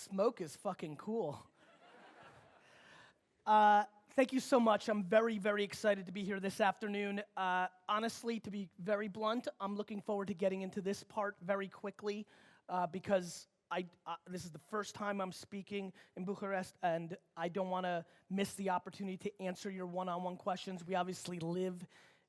smoke is fucking cool. Thank you so much. I'm very, very excited to be here this afternoon. Honestly, to be very blunt, I'm looking forward to getting into this part very quickly because this is the first time I'm speaking in Bucharest, and I don't want to miss the opportunity to answer your one-on-one questions. We obviously live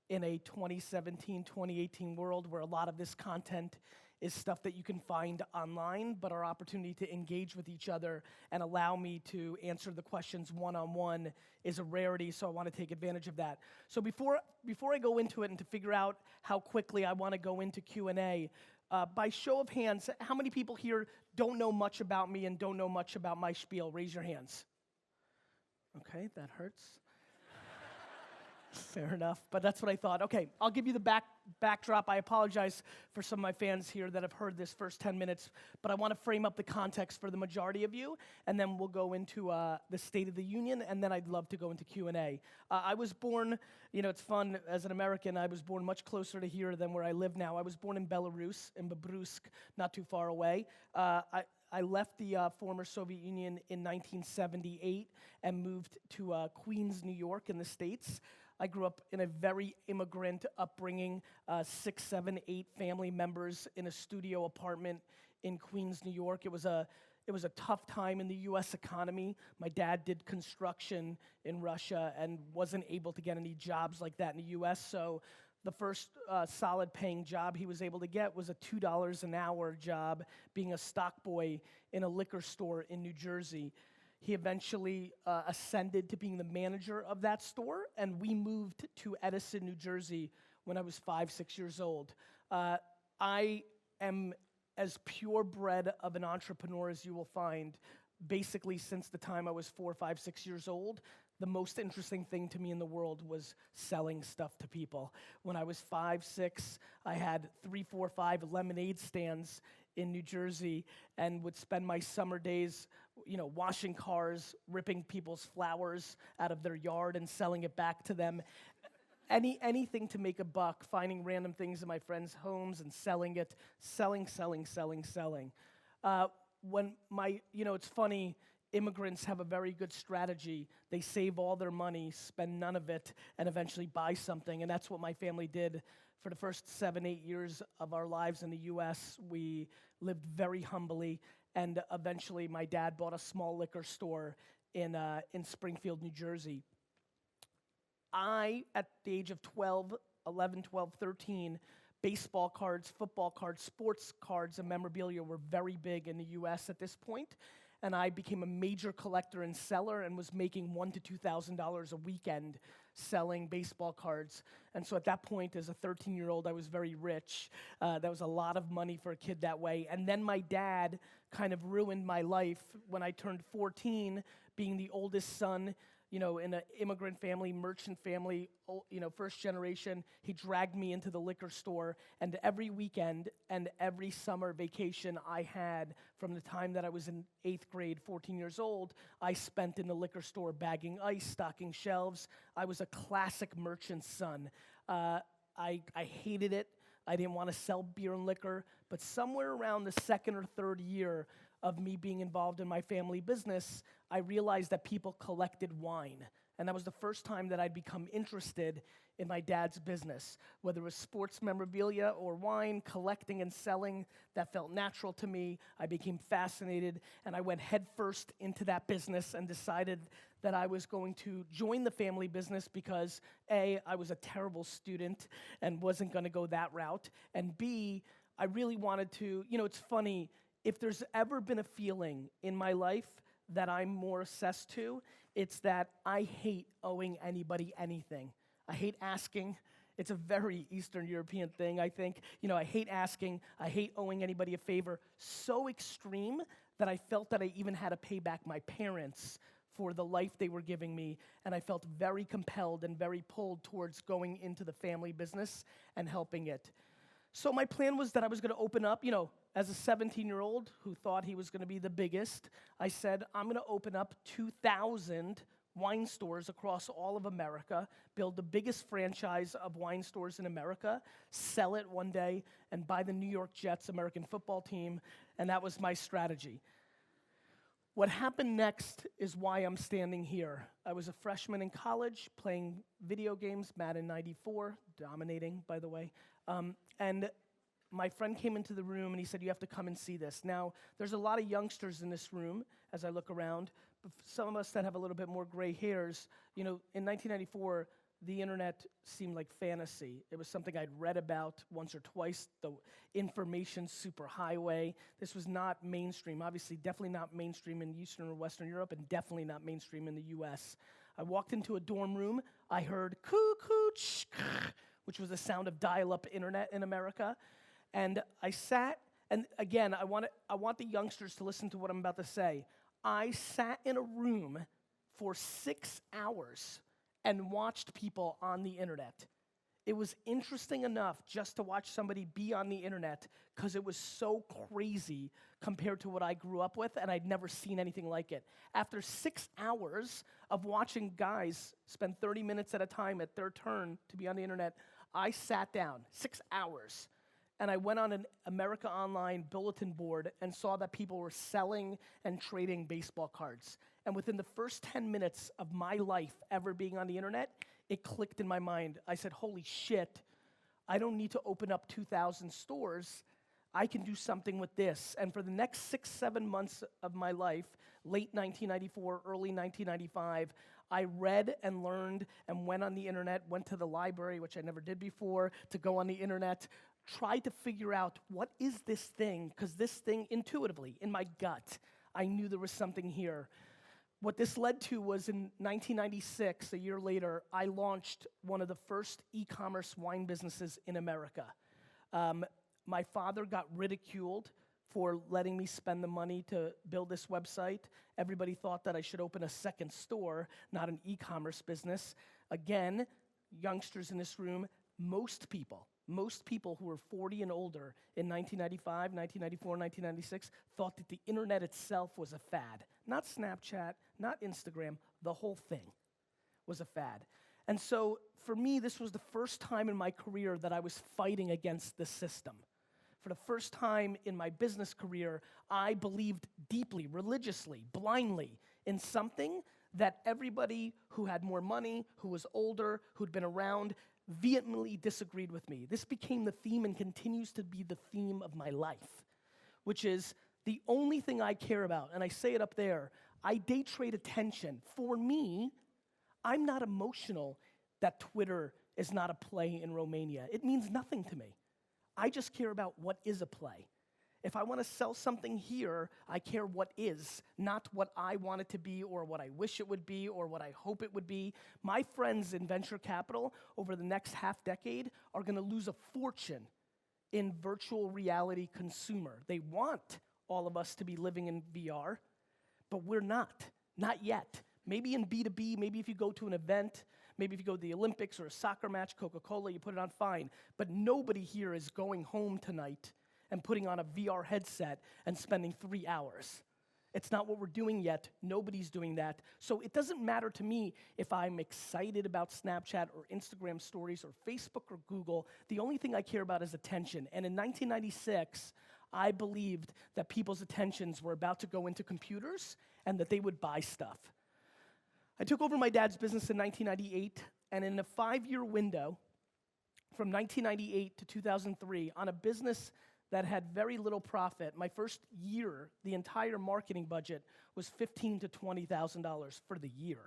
in a 2017, 2018 world where a lot of this content is stuff that you can find online, but our opportunity to engage with each other and allow me to answer the questions one-on-one is a rarity, so I want to take advantage of that. So before I go into it and to figure out how quickly I want to go into Q&A, by show of hands, how many people here don't know much about me and don't know much about my spiel? Raise your hands. Okay, that hurts. Fair enough, but that's what I thought. Okay, I'll give you the backdrop. I apologize for some of my fans here that have heard this first 10 minutes, but I want to frame up the context for the majority of you, and then we'll go into the State of the Union, and then I'd love to go into Q&A. I was born, it's fun, as an American, I was born much closer to here than where I live now. I was born in Belarus, in Babrusk, not too far away. I left the former Soviet Union in 1978 and moved to Queens, New York in the States. I grew up in a very immigrant upbringing, 6, 7, 8 family members in a studio apartment in Queens, New York. It was a tough time in the US economy. My dad did construction in Russia and wasn't able to get any jobs like that in the US, so the first solid paying job he was able to get was a $2 an hour job being a stock boy in a liquor store in New Jersey. He eventually ascended to being the manager of that store, and we moved to Edison, New Jersey when I was 5, 6 years old. I am as purebred of an entrepreneur as you will find. Basically, since the time I was 4, 5, 6 years old, the most interesting thing to me in the world was selling stuff to people. When I was 5, 6, I had 3, 4, 5 lemonade stands in New Jersey and would spend my summer days, washing cars, ripping people's flowers out of their yard and selling it back to them. Anything to make a buck, finding random things in my friends' homes and selling it, selling. It's funny, immigrants have a very good strategy. They save all their money, spend none of it, and eventually buy something. And that's what my family did for the first 7, 8 years of our lives in the US. We lived very humbly, and eventually my dad bought a small liquor store in Springfield, New Jersey. At the age of 11, 12, 13, baseball cards, football cards, sports cards, and memorabilia were very big in the US at this point. And I became a major collector and seller and was making $1,000 to $2,000 a weekend selling baseball cards. And so at that point, as a 13-year-old, I was very rich. That was a lot of money for a kid that way. And then my dad kind of ruined my life when I turned 14, being the oldest son, in an immigrant family, merchant family, first generation. He dragged me into the liquor store, and every weekend and every summer vacation I had from the time that I was in 8th grade, 14 years old, I spent in the liquor store bagging ice, stocking shelves. I was a classic merchant's son. I hated it. I didn't want to sell beer and liquor, but somewhere around the 2nd or 3rd year of me being involved in my family business, I realized that people collected wine. And that was the first time that I'd become interested in my dad's business. Whether it was sports memorabilia or wine, collecting and selling, that felt natural to me. I became fascinated, and I went headfirst into that business and decided that I was going to join the family business because A, I was a terrible student and wasn't going to go that route, and B, I really wanted to, it's funny, if there's ever been a feeling in my life that I'm more obsessed to, it's that I hate owing anybody anything. I hate asking. It's a very Eastern European thing, I think. I hate asking. I hate owing anybody a favor. So extreme that I felt that I even had to pay back my parents for the life they were giving me, and I felt very compelled and very pulled towards going into the family business and helping it. So my plan was that I was going to open up, as a 17-year-old who thought he was going to be the biggest, I said, I'm going to open up 2,000 wine stores across all of America, build the biggest franchise of wine stores in America, sell it one day, and buy the New York Jets American football team, and that was my strategy. What happened next is why I'm standing here. I was a freshman in college playing video games, Madden 94, dominating, by the way. And my friend came into the room and he said, you have to come and see this. Now, there's a lot of youngsters in this room as I look around. But some of us that have a little bit more gray hairs, you know, in 1994, the internet seemed like fantasy. It was something I'd read about once or twice, the information superhighway. This was not mainstream, obviously definitely not mainstream in Eastern or Western Europe, and definitely not mainstream in the US. I walked into a dorm room, I heard coo-coo-ch, which was the sound of dial-up internet in America, and I sat, and again, I want the youngsters to listen to what I'm about to say. I sat in a room for 6 hours and watched people on the internet. It was interesting enough just to watch somebody be on the internet because it was so crazy compared to what I grew up with, and I'd never seen anything like it. After 6 hours of watching guys spend 30 minutes at a time at their turn to be on the internet, I sat down, 6 hours, and I went on an America Online bulletin board and saw that people were selling and trading baseball cards. And within the first 10 minutes of my life ever being on the internet, it clicked in my mind. I said, holy shit, I don't need to open up 2,000 stores. I can do something with this. And for the next 6-7 months of my life, late 1994, early 1995, I read and learned and went on the internet, went to the library, which I never did before, to go on the internet, tried to figure out what is this thing, because this thing intuitively, in my gut, I knew there was something here. What this led to was in 1996, a year later, I launched one of the first e-commerce wine businesses in America. My father got ridiculed for letting me spend the money to build this website. Everybody thought that I should open a second store, not an e-commerce business. Again, youngsters in this room, most people who were 40 and older in 1995, 1994, 1996 thought that the internet itself was a fad. Not Snapchat, not Instagram, the whole thing was a fad. And so for me, this was the first time in my career that I was fighting against the system. For the first time in my business career, I believed deeply, religiously, blindly in something that everybody who had more money, who was older, who'd been around, vehemently disagreed with me. This became the theme and continues to be the theme of my life, which is the only thing I care about, and I say it up there, I day trade attention. For me, I'm not emotional that Twitter is not a play in Romania. It means nothing to me. I just care about what is a play. If I want to sell something here, I care what is, not what I want it to be or what I wish it would be or what I hope it would be. My friends in venture capital over the next half decade are going to lose a fortune in virtual reality consumer. They want all of us to be living in VR, but we're not yet. Maybe in B2B, maybe if you go to an event, maybe if you go to the Olympics or a soccer match, Coca-Cola, you put it on, fine. But nobody here is going home tonight and putting on a VR headset and spending 3 hours. It's not what we're doing yet. Nobody's doing that. So it doesn't matter to me if I'm excited about Snapchat or Instagram stories or Facebook or Google. The only thing I care about is attention. And in 1996, I believed that people's attentions were about to go into computers and that they would buy stuff. I took over my dad's business in 1998, and in a 5-year window, from 1998 to 2003, on a business that had very little profit, my first year, the entire marketing budget was $15,000 to $20,000 for the year.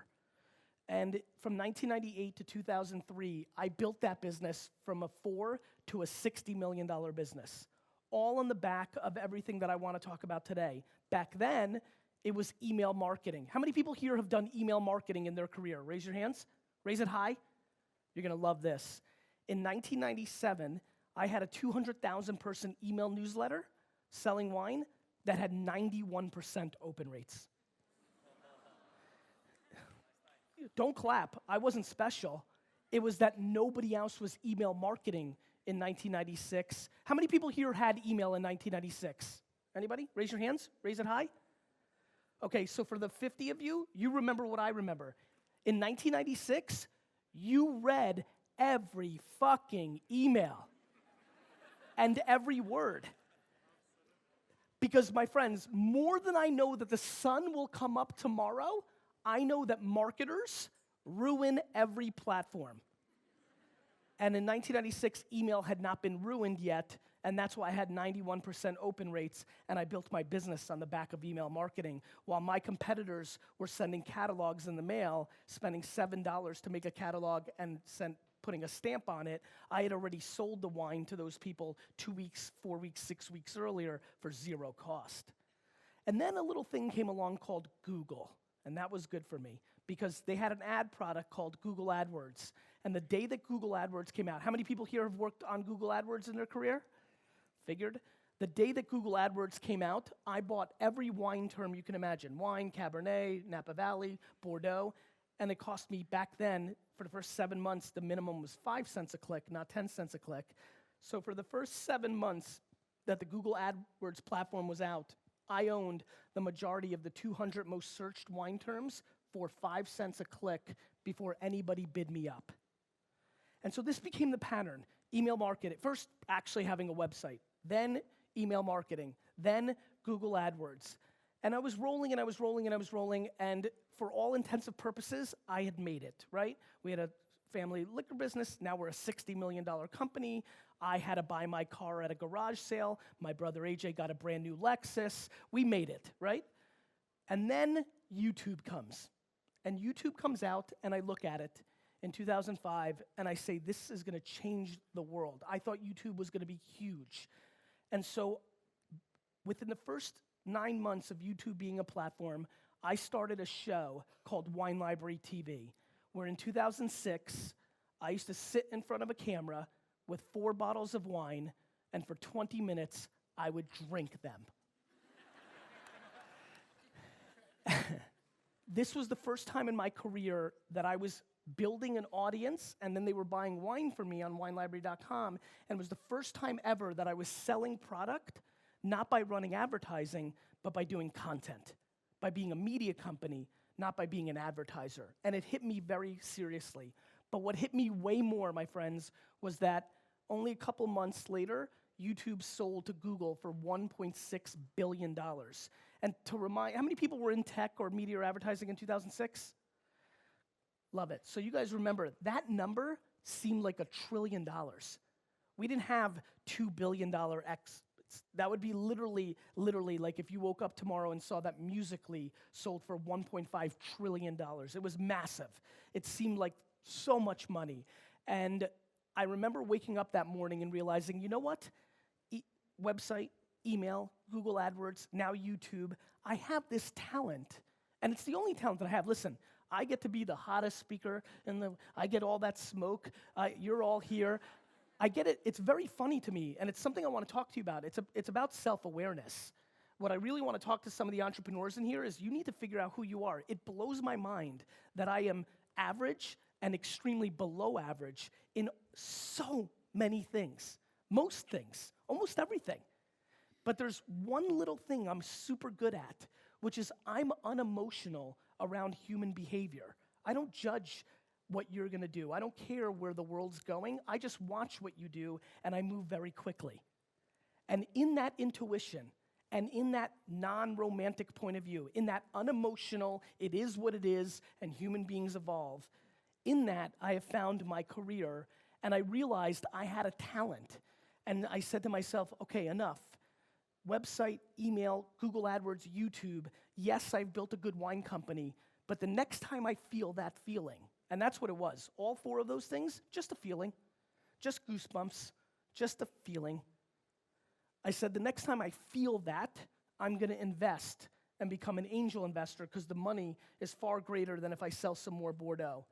And from 1998 to 2003, I built that business from a $4 to a $60 million business, all on the back of everything that I want to talk about today. Back then, it was email marketing. How many people here have done email marketing in their career? Raise your hands. Raise it high. You're going to love this. In 1997, I had a 200,000 person email newsletter selling wine that had 91% open rates. Don't clap. I wasn't special. It was that nobody else was email marketing in 1996. How many people here had email in 1996? Anybody? Raise your hands. Raise it high. Okay, so for the 50 of you, you remember what I remember. In 1996, you read every fucking email and every word. Because, my friends, more than I know that the sun will come up tomorrow, I know that marketers ruin every platform. And in 1996, email had not been ruined yet, and that's why I had 91% open rates, and I built my business on the back of email marketing, while my competitors were sending catalogs in the mail, spending $7 to make a catalog and putting a stamp on it. I had already sold the wine to those people 2 weeks, 4 weeks, 6 weeks earlier for zero cost. And then a little thing came along called Google, and that was good for me, because they had an ad product called Google Adwords. And the day that Google Adwords came out, how many people here have worked on Google Adwords in their career? Figured. The day that Google Adwords came out, I bought every wine term you can imagine. Wine, Cabernet, Napa Valley, Bordeaux. And it cost me back then, for the first 7 months, the minimum was 5 cents a click, not 10 cents a click. So for the first 7 months that the Google Adwords platform was out, I owned the majority of the 200 most searched wine terms for 5 cents a click before anybody bid me up. And so this became the pattern. Email marketing, first actually having a website, then email marketing, then Google AdWords. And I was rolling and I was rolling and I was rolling, and for all intensive purposes, I had made it, right? We had a family liquor business, now we're a $60 million company. I had to buy my car at a garage sale. My brother AJ got a brand new Lexus. We made it, right? And then YouTube comes. And YouTube comes out, and I look at it in 2005, and I say, this is gonna change the world. I thought YouTube was gonna be huge. And so within the first 9 months of YouTube being a platform, I started a show called Wine Library TV, where in 2006, I used to sit in front of a camera with 4 bottles of wine, and for 20 minutes, I would drink them. This was the first time in my career that I was building an audience, and then they were buying wine for me on winelibrary.com, and it was the first time ever that I was selling product, not by running advertising, but by doing content, by being a media company, not by being an advertiser. And it hit me very seriously. But what hit me way more, my friends, was that only a couple months later, YouTube sold to Google for $1.6 billion. And to remind, how many people were in tech or media or advertising in 2006? Love it. So you guys remember, that number seemed like $1 trillion. We didn't have $2 billion X. That would be literally like if you woke up tomorrow and saw that Musical.ly sold for $1.5 trillion. It was massive. It seemed like so much money. And I remember waking up that morning and realizing, you know what? Website, email, Google AdWords, now YouTube. I have this talent, and it's the only talent that I have. Listen, I get to be the hottest speaker, and I get all that smoke. You're all here. I get it. It's very funny to me, and it's something I want to talk to you about. It's about self-awareness. What I really want to talk to some of the entrepreneurs in here is you need to figure out who you are. It blows my mind that I am average and extremely below average in so many things. Most things, almost everything. But there's one little thing I'm super good at, which is I'm unemotional around human behavior. I don't judge what you're gonna do. I don't care where the world's going. I just watch what you do, and I move very quickly. And in that intuition, and in that non-romantic point of view, in that unemotional, it is what it is, and human beings evolve, in that I have found my career, and I realized I had a talent. And I said to myself, okay, enough. Website, email, Google AdWords, YouTube, yes, I've built a good wine company, but the next time I feel that feeling, and that's what it was, all 4 of those things, just a feeling, just goosebumps, just a feeling. I said the next time I feel that, I'm gonna invest and become an angel investor because the money is far greater than if I sell some more Bordeaux.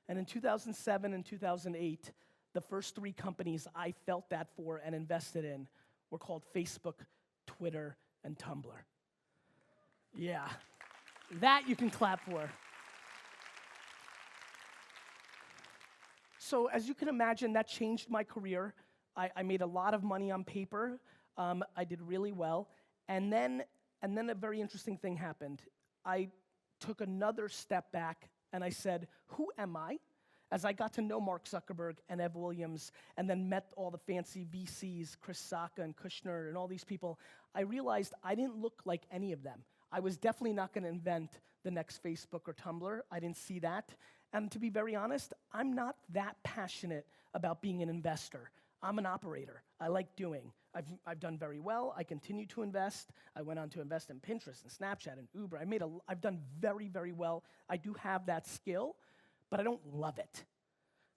And in 2007 and 2008, the first 3 companies I felt that for and invested in were called Facebook, Twitter, and Tumblr. Yeah, that you can clap for. So as you can imagine, that changed my career. I made a lot of money on paper. I did really well. And then a very interesting thing happened. I took another step back and I said, who am I? As I got to know Mark Zuckerberg and Ev Williams and then met all the fancy VCs, Chris Sacca and Kushner and all these people, I realized I didn't look like any of them. I was definitely not going to invent the next Facebook or Tumblr. I didn't see that. And to be very honest, I'm not that passionate about being an investor. I'm an operator. I like doing. I've done very well. I continue to invest. I went on to invest in Pinterest and Snapchat and Uber. I've done very, very well. I do have that skill, but I don't love it.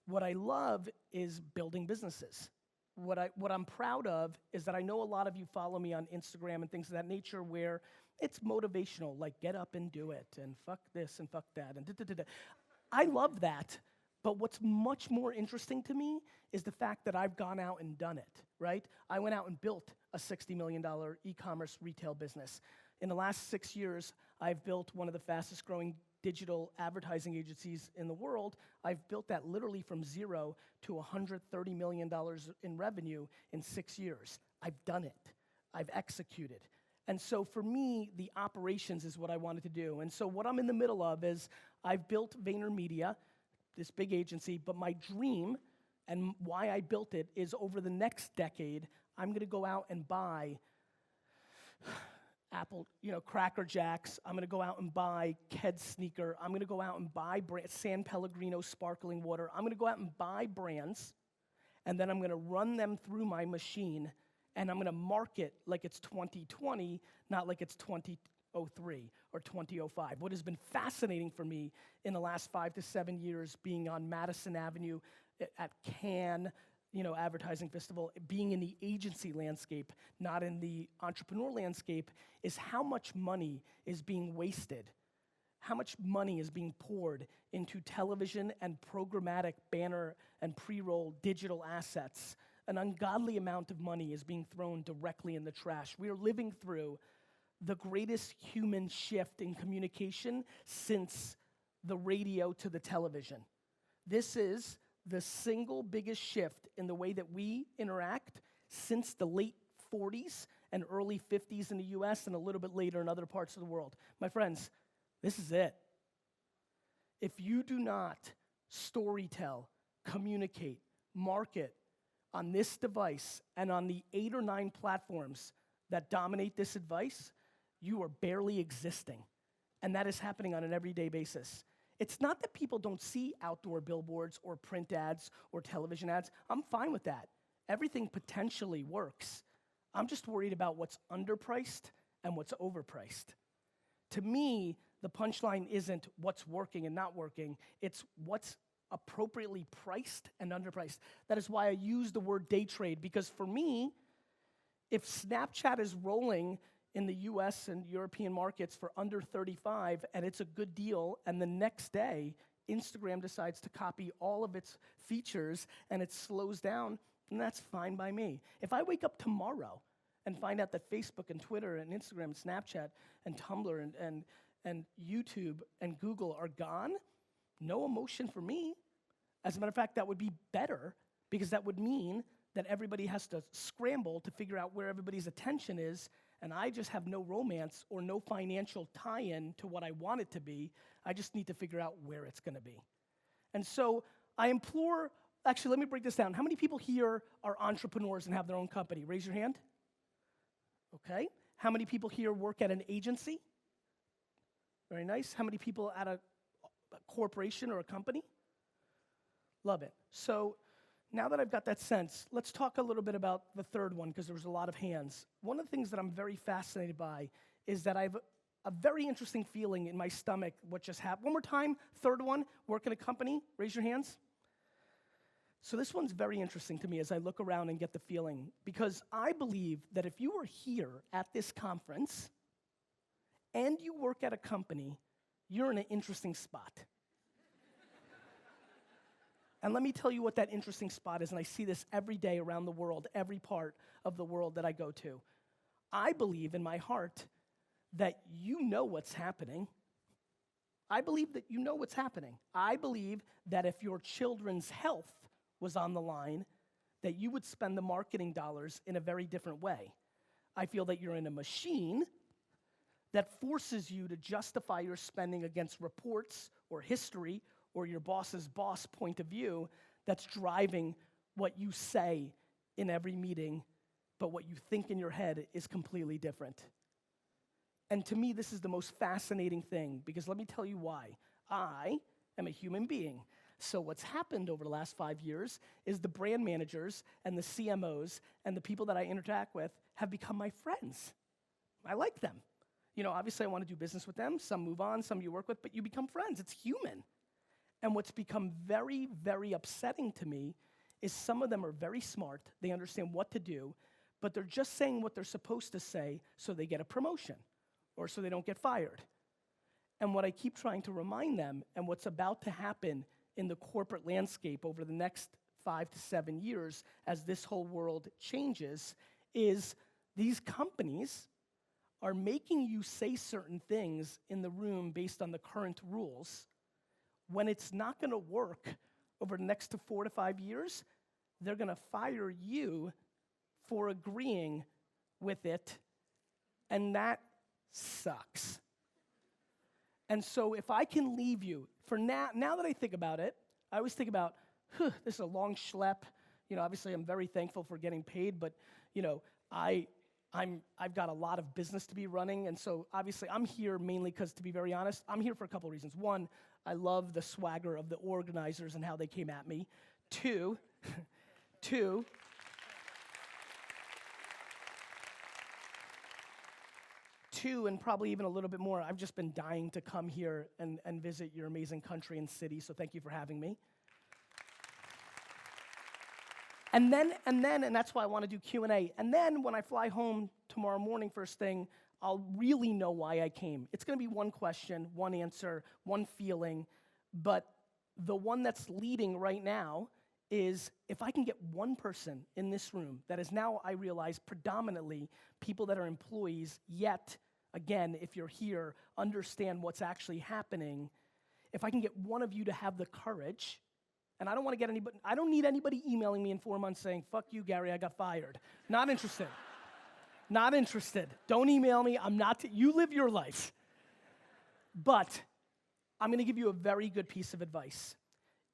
What I love is building businesses. What I'm proud of is that I know a lot of you follow me on Instagram and things of that nature where it's motivational, like get up and do it, and fuck this and fuck that, and da-da-da-da. I love that, but what's much more interesting to me is the fact that I've gone out and done it, right? I went out and built a $60 million e-commerce retail business. In the last 6 years, I've built one of the fastest growing digital advertising agencies in the world. I've built that literally from zero to $130 million in revenue in 6 years. I've done it. I've executed. And so for me, the operations is what I wanted to do. And so what I'm in the middle of is I've built VaynerMedia, this big agency, but my dream and why I built it is over the next decade, I'm going to go out and buy Apple, Cracker Jacks. I'm going to go out and buy Keds sneaker. I'm going to go out and buy San Pellegrino sparkling water. I'm going to go out and buy brands, and then I'm going to run them through my machine, and I'm going to market like it's 2020, not like it's 2003 or 2005. What has been fascinating for me in the last 5 to 7 years being on Madison Avenue at Cannes, advertising festival, being in the agency landscape, not in the entrepreneur landscape, is how much money is being wasted, how much money is being poured into television and programmatic banner and pre-roll digital assets. An ungodly amount of money is being thrown directly in the trash. We are living through the greatest human shift in communication since the radio to the television. This is the single biggest shift in the way that we interact since the late 40s and early 50s in the US and a little bit later in other parts of the world. My friends, this is it. If you do not storytell, communicate, market on this device and on the 8 or 9 platforms that dominate this advice, you are barely existing. And that is happening on an everyday basis. It's not that people don't see outdoor billboards or print ads or television ads. I'm fine with that. Everything potentially works. I'm just worried about what's underpriced and what's overpriced. To me, the punchline isn't what's working and not working. It's what's appropriately priced and underpriced. That is why I use the word day trade, because for me, if Snapchat is rolling in the US and European markets for under 35 and it's a good deal, and the next day Instagram decides to copy all of its features and it slows down, then that's fine by me. If I wake up tomorrow and find out that Facebook and Twitter and Instagram and Snapchat and Tumblr and YouTube and Google are gone, no emotion for me. As a matter of fact, that would be better, because that would mean that everybody has to scramble to figure out where everybody's attention is, and I just have no romance or no financial tie-in to what I want it to be. I just need to figure out where it's going to be. And so I implore, actually, let me break this down. How many people here are entrepreneurs and have their own company? Raise your hand. Okay. How many people here work at an agency? Very nice. How many people at a corporation or a company? Love it. So now that I've got that sense, let's talk a little bit about the third one, because there was a lot of hands. One of the things that I'm very fascinated by is that I have a very interesting feeling in my stomach what just happened. One more time, third one, work in a company, raise your hands. So this one's very interesting to me as I look around and get the feeling, because I believe that if you are here at this conference and you work at a company, you're in an interesting spot. And let me tell you what that interesting spot is, and I see this every day around the world, every part of the world that I go to. I believe in my heart that you know what's happening. I believe that you know what's happening. I believe that if your children's health was on the line, that you would spend the marketing dollars in a very different way. I feel that you're in a machine that forces you to justify your spending against reports or history or your boss's boss point of view that's driving what you say in every meeting but what you think in your head is completely different. And to me, this is the most fascinating thing, because let me tell you why. I am a human being. So what's happened over the last 5 years is the brand managers and the CMOs and the people that I interact with have become my friends. I like them. You know, obviously I want to do business with them. Some move on, some you work with, but you become friends. It's human. And what's become very, very upsetting to me is some of them are very smart. They understand what to do, but they're just saying what they're supposed to say so they get a promotion or so they don't get fired. And what I keep trying to remind them, and what's about to happen in the corporate landscape over the next 5 to 7 years as this whole world changes, is these companies are making you say certain things in the room based on the current rules. When it's not gonna work over the next 4 to 5 years, they're gonna fire you for agreeing with it, and that sucks. And so if I can leave you, for now that I think about it, I always think about, this is a long schlep. You know, obviously I'm very thankful for getting paid, but you know, I've got a lot of business to be running, and so obviously I'm here mainly because, to be very honest, I'm here for a couple of reasons. One, I love the swagger of the organizers and how they came at me. Two, and probably even a little bit more, I've just been dying to come here and visit your amazing country and city, so thank you for having me. And that's why I want to do Q&A. And then when I fly home tomorrow morning first thing, I'll really know why I came. It's gonna be one question, one answer, one feeling, but the one that's leading right now is if I can get one person in this room that is now, I realize, predominantly people that are employees, yet, again, if you're here, understand what's actually happening. If I can get one of you to have the courage, and I don't want to get anybody, I don't need anybody emailing me in 4 months saying, fuck you, Gary, I got fired. Not interested. Not interested. Don't email me, you live your life. But I'm gonna give you a very good piece of advice.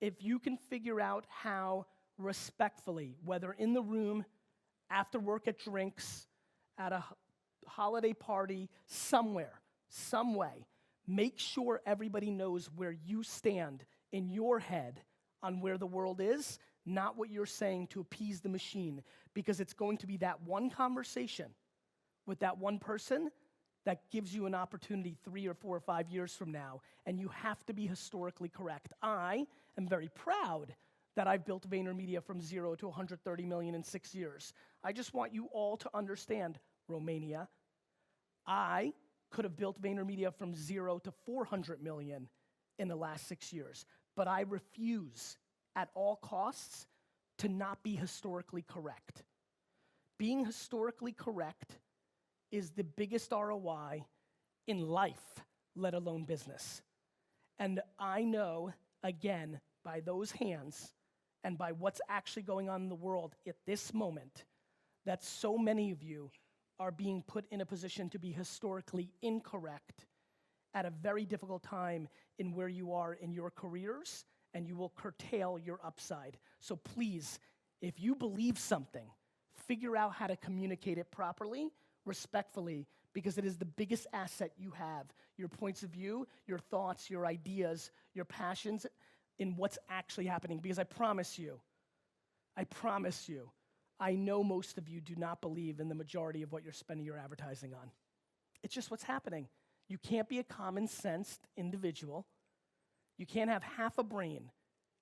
If you can figure out how respectfully, whether in the room, after work at drinks, at a holiday party, somewhere, some way, make sure everybody knows where you stand in your head on where the world is, not what you're saying to appease the machine, because it's going to be that one conversation with that one person that gives you an opportunity 3 or 4 or 5 years from now, and you have to be historically correct. I am very proud that I've built VaynerMedia from 0 to 130 million in 6 years. I just want you all to understand, Romania, I could have built VaynerMedia from 0 to 400 million in the last 6 years, but I refuse at all costs to not be historically correct. Being historically correct is the biggest ROI in life, let alone business. And I know, again, by those hands and by what's actually going on in the world at this moment, that so many of you are being put in a position to be historically incorrect at a very difficult time in where you are in your careers, and you will curtail your upside. So please, if you believe something, figure out how to communicate it properly, respectfully, because it is the biggest asset you have. Your points of view, your thoughts, your ideas, your passions in what's actually happening. Because I promise you, I know most of you do not believe in the majority of what you're spending your advertising on. It's just what's happening. You can't be a common-sensed individual. You can't have half a brain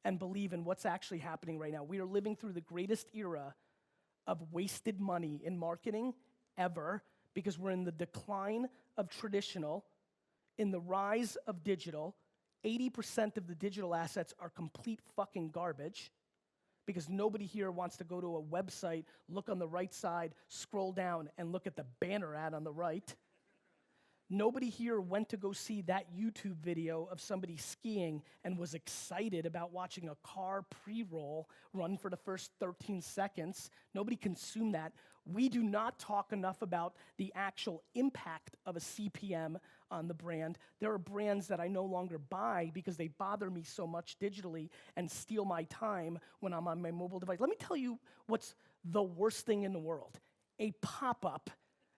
and believe in what's actually happening right now. We are living through the greatest era of wasted money in marketing ever, because we're in the decline of traditional, in the rise of digital. 80% of the digital assets are complete fucking garbage, because nobody here wants to go to a website, look on the right side, scroll down, and look at the banner ad on the right. Nobody here went to go see that YouTube video of somebody skiing and was excited about watching a car pre-roll run for the first 13 seconds. Nobody consumed that. We do not talk enough about the actual impact of a CPM on the brand. There are brands that I no longer buy because they bother me so much digitally and steal my time when I'm on my mobile device. Let me tell you what's the worst thing in the world. a pop-up,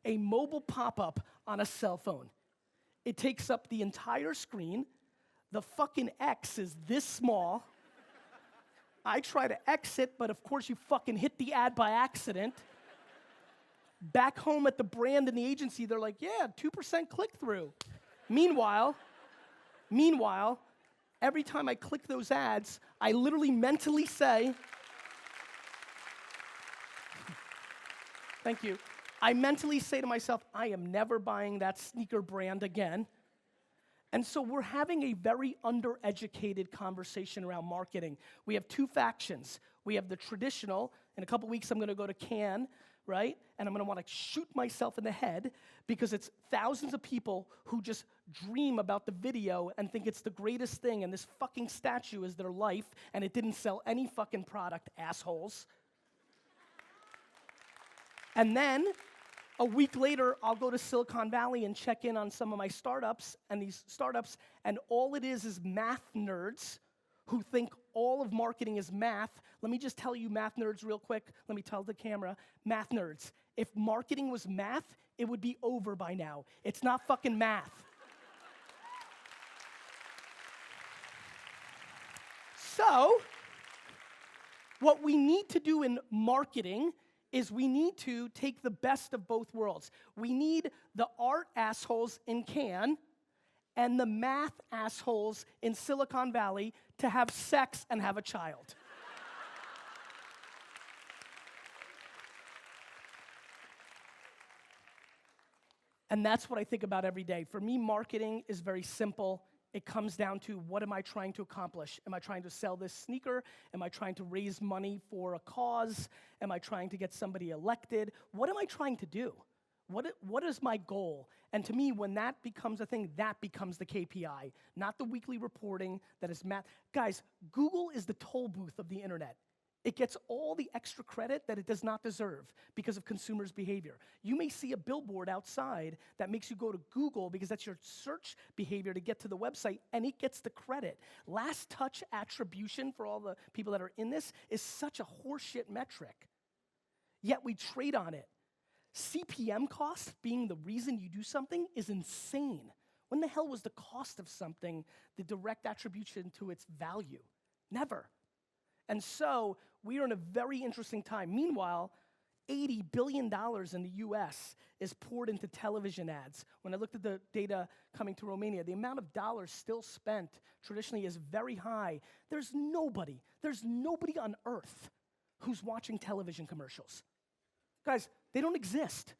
a mobile pop-up on a cell phone. It takes up the entire screen. The fucking X is this small. I try to exit, but of course you fucking hit the ad by accident. Back home at the brand and the agency, they're like, yeah, 2% click-through. Meanwhile, every time I click those ads, I literally mentally say, thank you. I mentally say to myself, I am never buying that sneaker brand again. And so we're having a very undereducated conversation around marketing. We have two factions. We have the traditional. In a couple weeks, I'm going to go to Cannes, right? And I'm going to want to shoot myself in the head because it's thousands of people who just dream about the video and think it's the greatest thing, and this fucking statue is their life, and it didn't sell any fucking product, assholes. And then, a week later, I'll go to Silicon Valley and check in on some of my startups, and all it is math nerds who think all of marketing is math. Let me just tell you, math nerds, real quick. Let me tell the camera, math nerds. If marketing was math, it would be over by now. It's not fucking math. So, what we need to do in marketing is we need to take the best of both worlds. We need the art assholes in Cannes and the math assholes in Silicon Valley to have sex and have a child. And that's what I think about every day. For me, marketing is very simple. It comes down to, what am I trying to accomplish? Am I trying to sell this sneaker? Am I trying to raise money for a cause? Am I trying to get somebody elected? What am I trying to do? What is my goal? And to me, when that becomes a thing, that becomes the KPI, not the weekly reporting that is math. Guys, Google is the toll booth of the internet. It gets all the extra credit that it does not deserve because of consumers' behavior. You may see a billboard outside that makes you go to Google because that's your search behavior to get to the website, and it gets the credit. Last touch attribution for all the people that are in this is such a horseshit metric. Yet we trade on it. CPM cost being the reason you do something is insane. When the hell was the cost of something the direct attribution to its value? Never. And so we are in a very interesting time. Meanwhile, $80 billion in the US is poured into television ads. When I looked at the data coming to Romania, the amount of dollars still spent traditionally is very high. There's nobody on earth who's watching television commercials. Guys, they don't exist.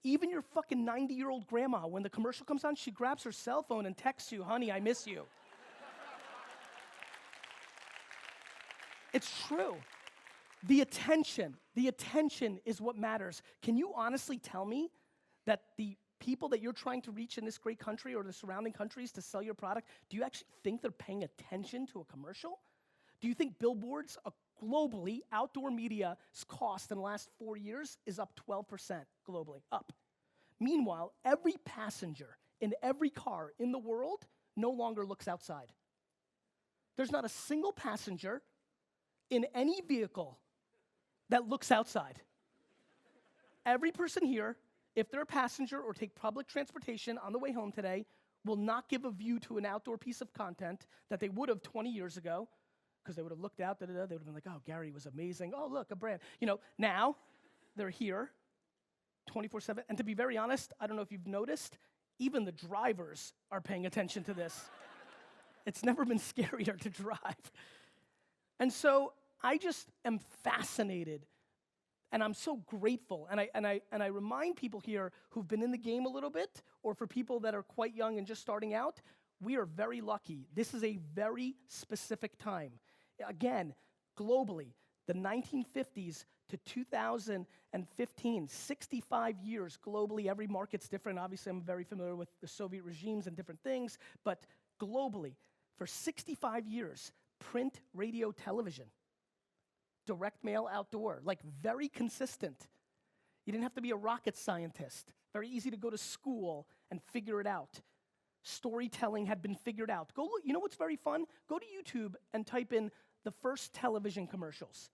Even your fucking 90-year-old grandma, when the commercial comes on, she grabs her cell phone and texts you, honey, I miss you. It's true. The attention is what matters. Can you honestly tell me that the people that you're trying to reach in this great country or the surrounding countries to sell your product, do you actually think they're paying attention to a commercial? Do you think billboards globally, outdoor media's cost in the last 4 years is up 12% globally, up. Meanwhile, every passenger in every car in the world no longer looks outside. There's not a single passenger in any vehicle that looks outside. Every person here, if they're a passenger or take public transportation on the way home today, will not give a view to an outdoor piece of content that they would have 20 years ago, because they would have looked out, they would have been like, oh, Gary was amazing. Oh, look, a brand. You know, now they're here 24/7. And to be very honest, I don't know if you've noticed, even the drivers are paying attention to this. It's never been scarier to drive. And so I just am fascinated, and I'm so grateful. And I remind people here who've been in the game a little bit, or for people that are quite young and just starting out, we are very lucky. This is a very specific time. Again, globally, the 1950s to 2015, 65 years globally. Every market's different. Obviously, I'm very familiar with the Soviet regimes and different things, but globally, for 65 years, print, radio, television, direct mail, outdoor, like very consistent. You didn't have to be a rocket scientist. Very easy to go to school and figure it out. Storytelling had been figured out. Go look, you know what's very fun? Go to YouTube and type in the first television commercials.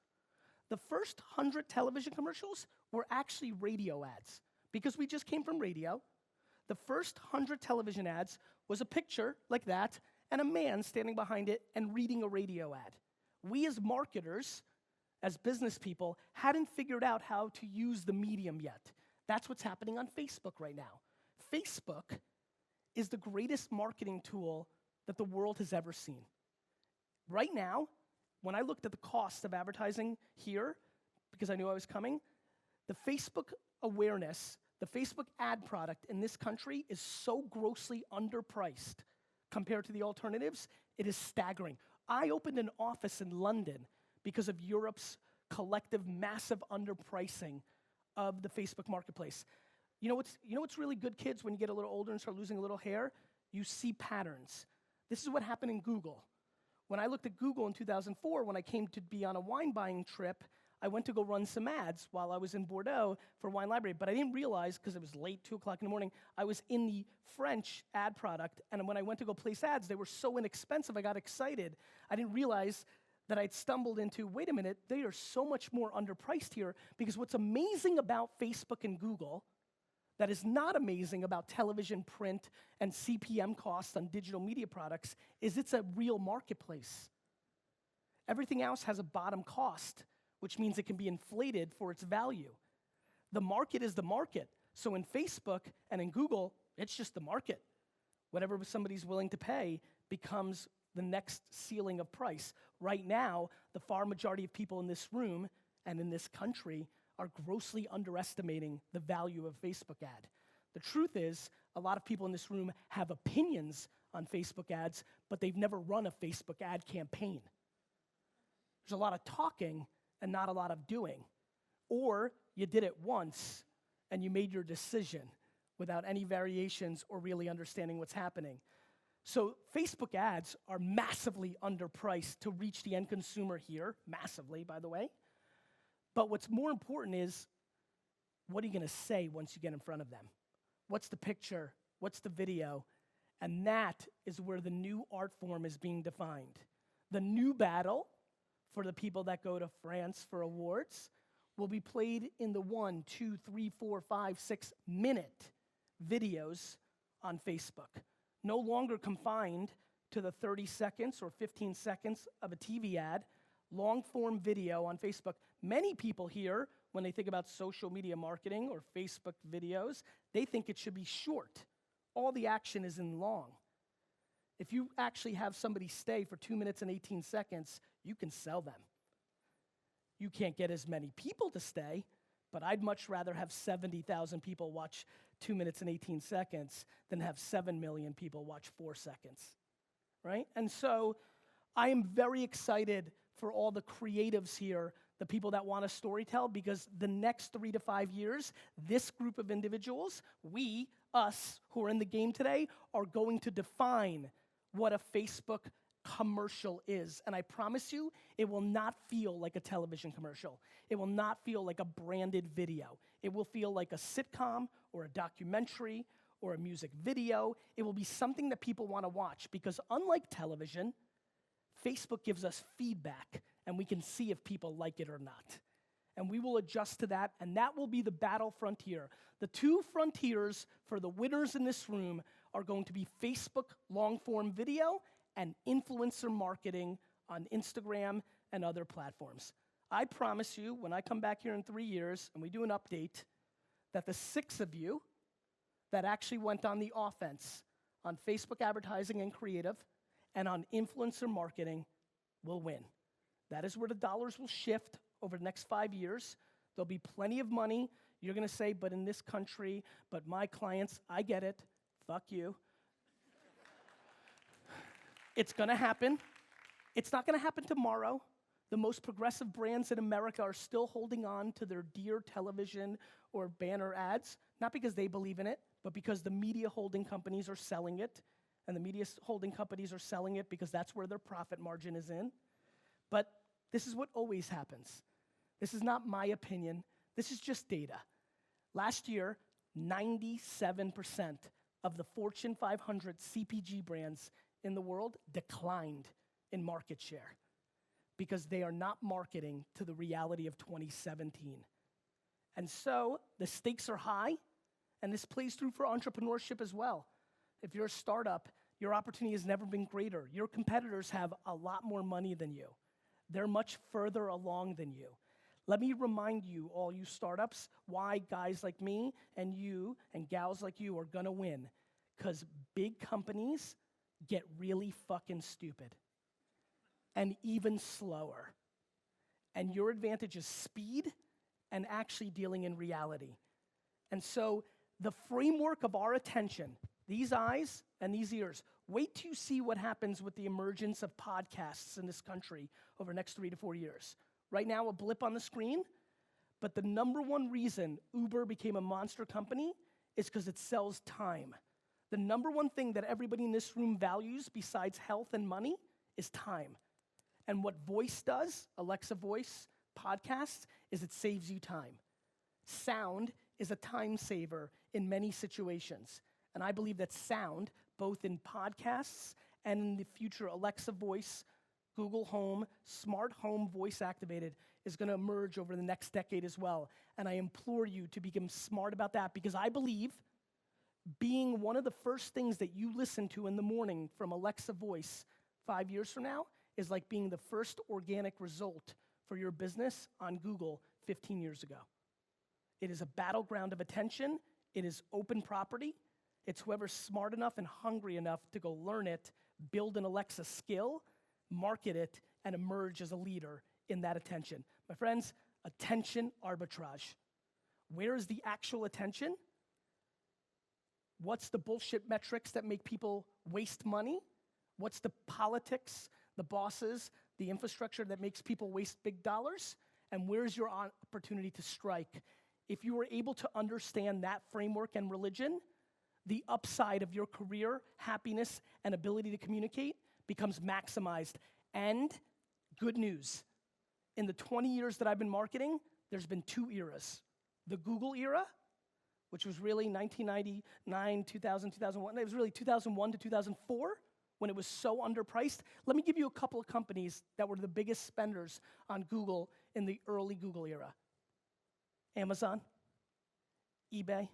The first 100 television commercials were actually radio ads because we just came from radio. The first 100 television ads was a picture like that and a man standing behind it and reading a radio ad. We as marketers, as business people, hadn't figured out how to use the medium yet. That's what's happening on Facebook right now. Facebook is the greatest marketing tool that the world has ever seen. Right now, when I looked at the cost of advertising here, because I knew I was coming, the Facebook awareness, the Facebook ad product in this country is so grossly underpriced compared to the alternatives, it is staggering. I opened an office in London because of Europe's collective massive underpricing of the Facebook marketplace. You know what's really good, kids, when you get a little older and start losing a little hair? You see patterns. This is what happened in Google. When I looked at Google in 2004, when I came to be on a wine buying trip, I went to go run some ads while I was in Bordeaux for Wine Library, but I didn't realize, because it was late, 2 o'clock in the morning, I was in the French ad product, and when I went to go place ads, they were so inexpensive, I got excited. I didn't realize that I'd stumbled into, wait a minute, they are so much more underpriced here, because what's amazing about Facebook and Google that is not amazing about television, print, and CPM costs on digital media products is it's a real marketplace. Everything else has a bottom cost, which means it can be inflated for its value. The market is the market. So in Facebook and in Google, it's just the market. Whatever somebody's willing to pay becomes the next ceiling of price. Right now, the far majority of people in this room and in this country are grossly underestimating the value of Facebook ad. The truth is, a lot of people in this room have opinions on Facebook ads, but they've never run a Facebook ad campaign. There's a lot of talking and not a lot of doing. Or you did it once and you made your decision without any variations or really understanding what's happening. So Facebook ads are massively underpriced to reach the end consumer here, massively, by the way. But what's more important is, what are you gonna say once you get in front of them? What's the picture? What's the video? And that is where the new art form is being defined. The new battle for the people that go to France for awards will be played in the 1, 2, 3, 4, 5, 6 minute videos on Facebook. No longer confined to the 30 seconds or 15 seconds of a TV ad, long form video on Facebook. Many people here, when they think about social media marketing or Facebook videos, they think it should be short. All the action is in long. If you actually have somebody stay for 2 minutes and 18 seconds, you can sell them. You can't get as many people to stay, but I'd much rather have 70,000 people watch 2 minutes and 18 seconds than have 7 million people watch 4 seconds, right? And so I am very excited for all the creatives here, the people that want to storytell, because the next 3 to 5 years, this group of individuals, we, us, who are in the game today, are going to define what a Facebook commercial is. And I promise you, it will not feel like a television commercial. It will not feel like a branded video. It will feel like a sitcom or a documentary or a music video. It will be something that people want to watch, because unlike television, Facebook gives us feedback, and we can see if people like it or not. And we will adjust to that, and that will be the battle frontier. The two frontiers for the winners in this room are going to be Facebook long-form video and influencer marketing on Instagram and other platforms. I promise you, when I come back here in 3 years and we do an update, that the 6 of you that actually went on the offense on Facebook advertising and creative and on influencer marketing will win. That is where the dollars will shift over the next 5 years. There'll be plenty of money. You're gonna say, but in this country, but my clients, I get it, fuck you. It's gonna happen. It's not gonna happen tomorrow. The most progressive brands in America are still holding on to their dear television or banner ads, not because they believe in it, but because the media holding companies are selling it, and the media holding companies are selling it because that's where their profit margin is in. But this is what always happens. This is not my opinion. This is just data. Last year, 97% of the Fortune 500 CPG brands in the world declined in market share. because they are not marketing to the reality of 2017. And so the stakes are high, and this plays through for entrepreneurship as well. If you're a startup, your opportunity has never been greater. Your competitors have a lot more money than you. They're much further along than you. Let me remind you, all you startups, why guys like me and you and gals like you are gonna win. Because big companies get really fucking stupid and even slower. And your advantage is speed and actually dealing in reality. And so the framework of our attention, these eyes and these ears, wait till you see what happens with the emergence of podcasts in this country over the next 3 to 4 years. Right now, a blip on the screen, but the number one reason Uber became a monster company is because it sells time. The number one thing that everybody in this room values besides health and money is time. And what voice does, Alexa Voice, podcasts, is it saves you time. Sound is a time saver in many situations. And I believe that sound, both in podcasts and in the future Alexa Voice, Google Home, smart home voice activated, is gonna emerge over the next decade as well. And I implore you to become smart about that, because I believe being one of the first things that you listen to in the morning from Alexa Voice 5 years from now is like being the first organic result for your business on Google 15 years ago. It is a battleground of attention. It is open property. It's whoever's smart enough and hungry enough to go learn it, build an Alexa skill, market it, and emerge as a leader in that attention. My friends, attention arbitrage. Where is the actual attention? What's the bullshit metrics that make people waste money? What's the politics, the bosses, the infrastructure that makes people waste big dollars? And where's your opportunity to strike? If you are able to understand that framework and religion, the upside of your career, happiness, and ability to communicate becomes maximized. And good news, in the 20 years that I've been marketing, there's been 2 eras. The Google era, which was really 1999, 2000, 2001. It was really 2001 to 2004 when it was so underpriced. Let me give you a couple of companies that were the biggest spenders on Google in the early Google era. Amazon, eBay.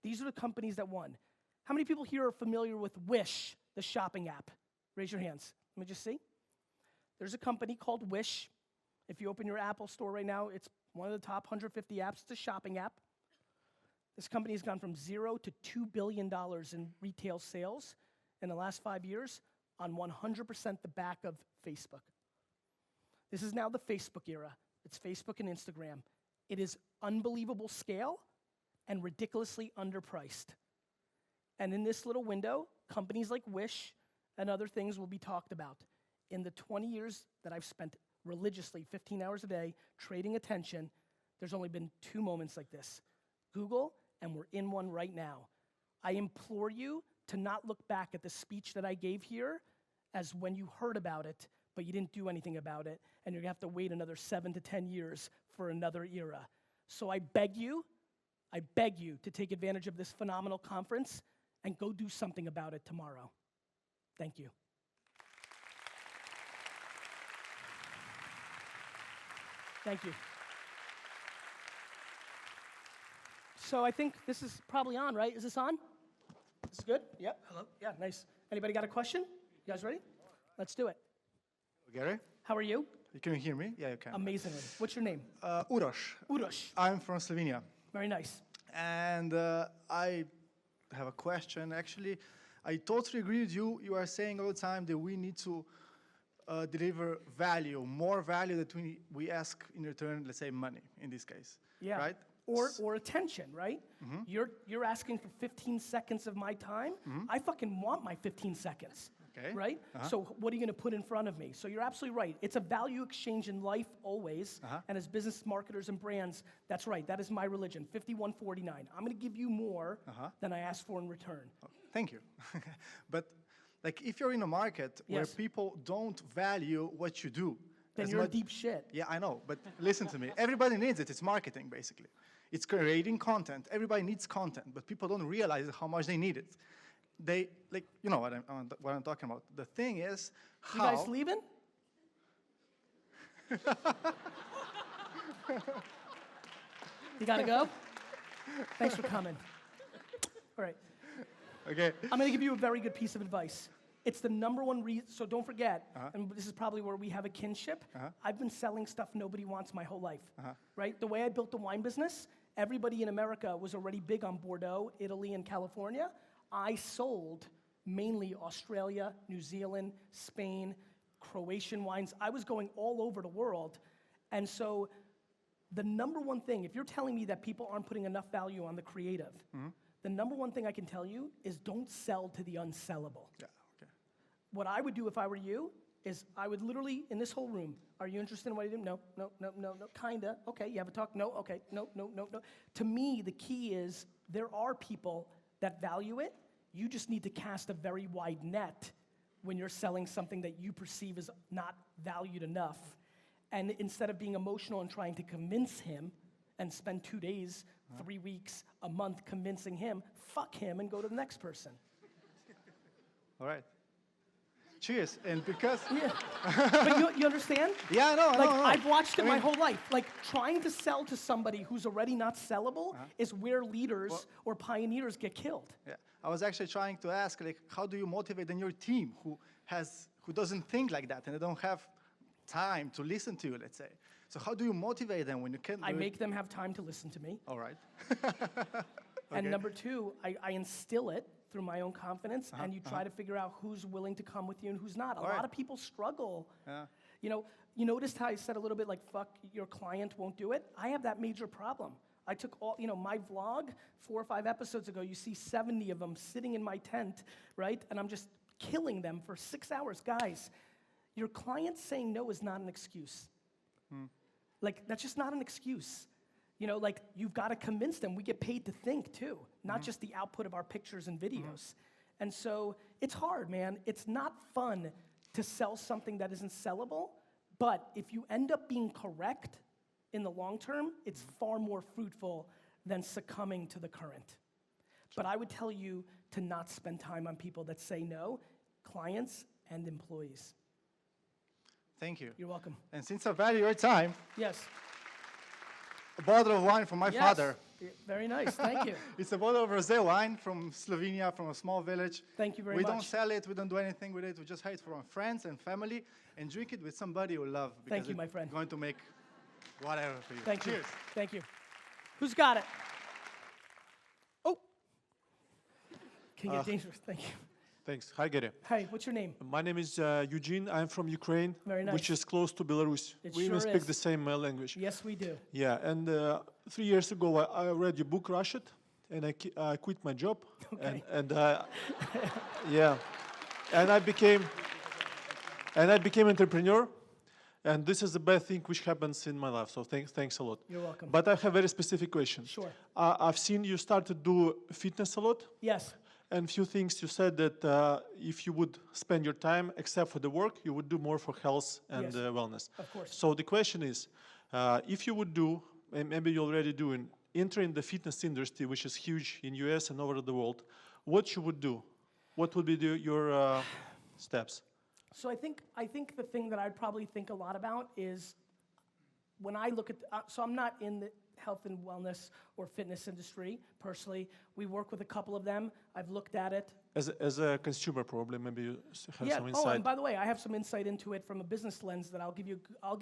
These are the companies that won. How many people here are familiar with Wish, the shopping app? Raise your hands. Let me just see. There's a company called Wish. If you open your Apple store right now, it's one of the top 150 apps. It's a shopping app. This company has gone from 0 to $2 billion in retail sales in the last 5 years on 100% the back of Facebook. This is now the Facebook era. It's Facebook and Instagram. It is unbelievable scale and ridiculously underpriced. And in this little window, companies like Wish and other things will be talked about. In the 20 years that I've spent religiously, 15 hours a day, trading attention, there's only been 2 moments like this. Google, and we're in one right now. I implore you to not look back at the speech that I gave here as when you heard about it, but you didn't do anything about it, and you're gonna have to wait another 7 to 10 years for another era. So I beg you to take advantage of this phenomenal conference and go do something about it tomorrow. Thank you. Thank you. So I think this is probably on, right? Is this on? This is good? Yep. Hello. Yeah, nice. Anybody got a question? You guys ready? Let's do it. Gary? How are you? Can you hear me? Yeah, you can. Amazingly. What's your name? Uroš. Uroš. I'm from Slovenia. Very nice. And I have a question. Actually, I totally agree with you. You are saying all the time that we need to deliver value, more value that we ask in return, let's say money in this case. Yeah. Right? Or attention, right? Mm-hmm. You're asking for 15 seconds of my time. Mm-hmm. I fucking want my 15 seconds. Okay. Right? Uh-huh. So what are you gonna put in front of me? So you're absolutely right. It's a value exchange in life always. Uh-huh. And as business marketers and brands, that's right. That is my religion, 51-49. I'm gonna give you more than I ask for in return. Oh, thank you. But like if you're in a market where people don't value what you do, then you're in deep shit. Yeah, I know, but listen to me. Everybody needs it. It's marketing, basically. It's creating content. Everybody needs content, but people don't realize how much they need it. They, like, you know what I'm talking about. The thing is, how... You guys leaving? You gotta go? Thanks for coming. All right. Okay. I'm gonna give you a very good piece of advice. It's the number one reason, so don't forget, and this is probably where we have a kinship, I've been selling stuff nobody wants my whole life, right? The way I built the wine business, everybody in America was already big on Bordeaux, Italy, and California. I sold mainly Australia, New Zealand, Spain, Croatian wines. I was going all over the world. And so the number one thing, if you're telling me that people aren't putting enough value on the creative, the number one thing I can tell you is don't sell to the unsellable. Yeah. Okay. What I would do if I were you is I would literally, in this whole room, are you interested in what I do? No, no, no, no, no, kinda. Okay, you have a talk? No, okay, no, no, no, no. To me, the key is there are people that value it. You just need to cast a very wide net when you're selling something that you perceive as not valued enough. And instead of being emotional and trying to convince him and spend 2 days, 3 weeks, a month convincing him, fuck him and go to the next person. All right. Cheers. And because... Yeah. But you understand? Yeah, I know, I know. I've watched it my whole life. Like, trying to sell to somebody who's already not sellable is where leaders or pioneers get killed. Yeah. I was actually trying to ask, like, how do you motivate then your team who doesn't think like that and they don't have time to listen to you, let's say. So how do you motivate them when you can't do I it? make them have time to listen to me. All right. And number two, I instill it through my own confidence, and you try to figure out who's willing to come with you and who's not. A lot of people struggle. Yeah. You know, you noticed how I said a little bit like, fuck, your client won't do it? I have that major problem. I took all, my vlog 4 or 5 episodes ago, you see 70 of them sitting in my tent, right? And I'm just killing them for 6 hours. Guys, your client saying no is not an excuse. Like, that's just not an excuse. Like, you've got to convince them. We get paid to think, too, not just the output of our pictures and videos. And so it's hard, man. It's not fun to sell something that isn't sellable, but if you end up being correct in the long term, it's far more fruitful than succumbing to the current. But I would tell you to not spend time on people that say no, clients and employees. Thank you. You're welcome. And since I value your time, Yes. a bottle of wine from my father. Very nice. Thank you. It's a bottle of rosé wine from Slovenia, from a small village. Thank you very We much. don't sell it. We don't do anything with it. We just hide it for our friends and family and drink it with somebody you love. Thank you, my friend. It's going to make whatever for you. Thank Cheers. you. Thank you. Who's got it? Oh. Can get dangerous. Thank you. Thanks. Hi, Gary. Hey, what's your name? My name is Eugene. I'm from Ukraine, Very nice. which is close to Belarus. It We sure even speak is. the same language. Yes, we do. Yeah, and 3 years ago, I read your book, Rush It, and I quit my job. Okay. And yeah, and I became entrepreneur. And this is the best thing which happens in my life. So thanks a lot. You're welcome. But I have a very specific question. Sure. I've seen you start to do fitness a lot. Yes. And few things you said that if you would spend your time, except for the work, you would do more for health and Yes. wellness. Of course. So the question is, if you would do, and maybe you're already doing, entering the fitness industry, which is huge in US and over the world, what you would do? What would be your steps? So I think the thing that I'd probably think a lot about is when I look at, so I'm not in the health and wellness or fitness industry personally. We work with a couple of them. I've looked at it. As a consumer, probably maybe you have some Oh, insight. and by the way, I have some insight into it from a business lens that I'll give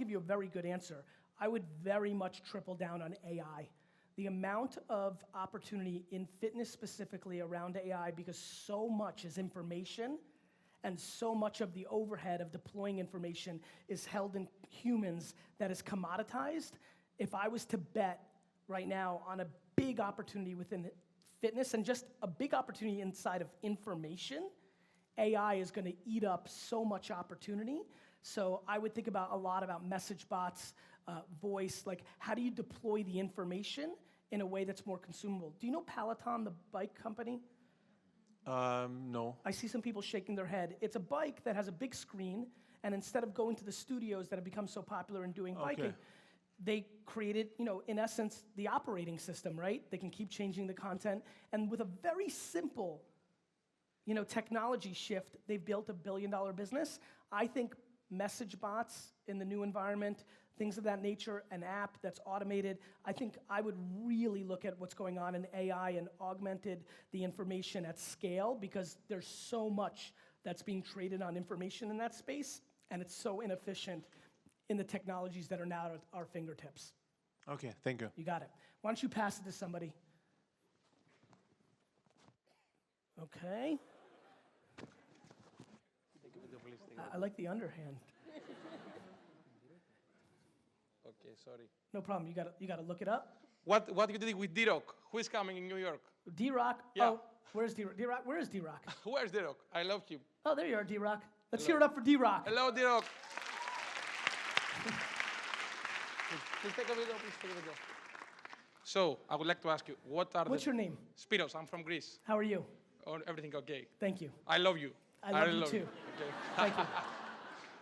you a very good answer. I would very much triple down on AI. The amount of opportunity in fitness specifically around AI, because so much is information and so much of the overhead of deploying information is held in humans that is commoditized. If I was to bet right now on a big opportunity within fitness and just a big opportunity inside of information, AI is going to eat up so much opportunity. So I would think about a lot about message bots, voice, like how do you deploy the information in a way that's more consumable? Do you know Peloton, the bike company? No. I see some people shaking their head. It's a bike that has a big screen, and instead of going to the studios that have become so popular in doing biking, they created, in essence, the operating system, right? They can keep changing the content, and with a very simple, technology shift, they've built $1 billion business. I think message bots in the new environment, things of that nature, an app that's automated. I think I would really look at what's going on in AI and augmented the information at scale, because there's so much that's being traded on information in that space, and it's so inefficient in the technologies that are now at our fingertips. Okay, thank you. You got it. Why don't you pass it to somebody? Okay. I like the underhand. Okay, sorry. No problem. You got to look it up. What you did with D-Rock? Who is coming in New York? D-Rock. Yeah. Oh, where's D-Rock? D-Rock. Where is D-Rock? Where's D-Rock? I love him. Oh, there you are, D-Rock. Let's hear it up for D-Rock. Hello, D-Rock. Please take a video. Please take a video. So, I would like to ask you, What's your name? Spiros, I'm from Greece. How are you? Oh, everything okay? Thank you. I love you. I love really you too. Okay. Thank you.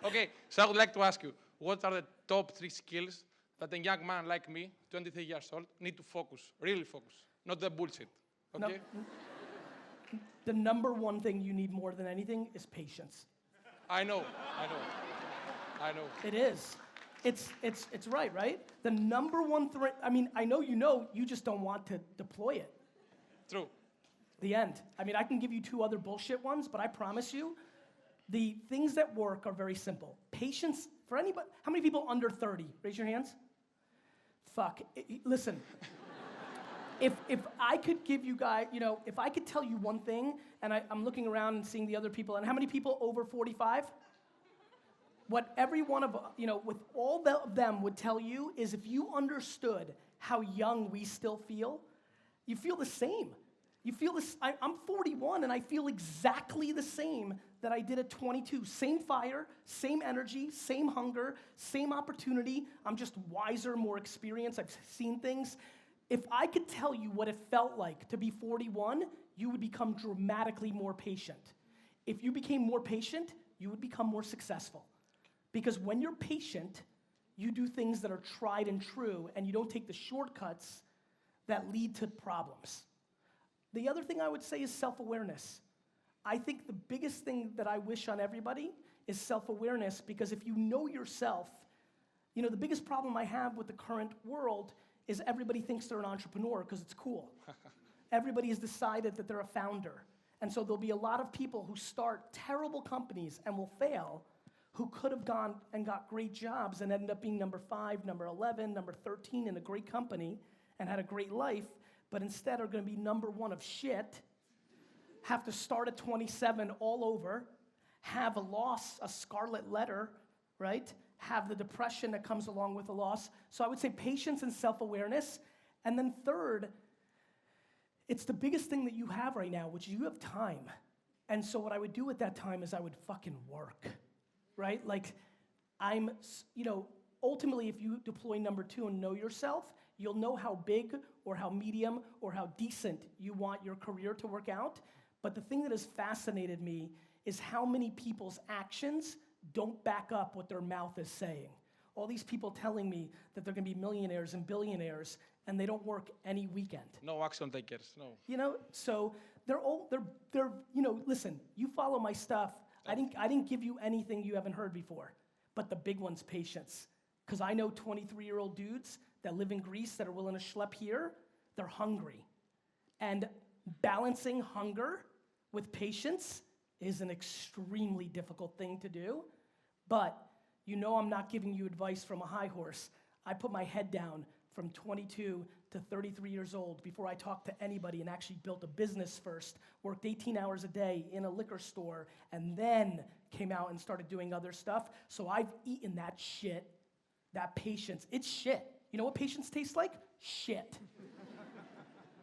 Okay, so I would like to ask you, what are the top 3 skills that a young man like me, 23 years old, need to focus, really focus, not the bullshit, No, okay? the number one thing you need more than anything is patience. I know. I know. It is. It's right? The number one threat, I know, you just don't want to deploy it. True. The end. I can give you 2 other bullshit ones, but I promise you, the things that work are very simple. Patience, for anybody, how many people under 30? Raise your hands. Fuck, listen. If I could give you guys, if I could tell you one thing, and I'm looking around and seeing the other people, and how many people over 45? What every one of, with all of them would tell you is, if you understood how young we still feel, you feel the same. You feel this, I'm 41 and I feel exactly the same that I did at 22. Same fire, same energy, same hunger, same opportunity. I'm just wiser, more experienced. I've seen things. If I could tell you what it felt like to be 41, you would become dramatically more patient. If you became more patient, you would become more successful. Because when you're patient, you do things that are tried and true, and you don't take the shortcuts that lead to problems. The other thing I would say is self-awareness. I think the biggest thing that I wish on everybody is self-awareness, because if you know yourself, the biggest problem I have with the current world is everybody thinks they're an entrepreneur because it's cool. Everybody has decided that they're a founder. And so there'll be a lot of people who start terrible companies and will fail, who could have gone and got great jobs and ended up being number 5, number 11, number 13 in a great company and had a great life, but instead are going to be number 1 of shit, have to start at 27 all over, have a loss, a scarlet letter, right? Have the depression that comes along with the loss. So I would say patience and self-awareness. And then third, it's the biggest thing that you have right now, which is you have time. And so what I would do at that time is I would fucking work, right? Like, ultimately, if you deploy number 2 and know yourself, you'll know how big or how medium or how decent you want your career to work out. But the thing that has fascinated me is how many people's actions don't back up what their mouth is saying. All these people telling me that they're going to be millionaires and billionaires, and they don't work any weekend. No action takers, no. So they're listen, you follow my stuff. I didn't give you anything you haven't heard before. But the big one's patience. Because I know 23-year-old dudes that live in Greece that are willing to schlep here, they're hungry. And balancing hunger with patience is an extremely difficult thing to do. But I'm not giving you advice from a high horse. I put my head down from 22 to 33 years old before I talked to anybody and actually built a business first, worked 18 hours a day in a liquor store, and then came out and started doing other stuff. So I've eaten that shit, that patience. It's shit. You know what patience tastes like? Shit.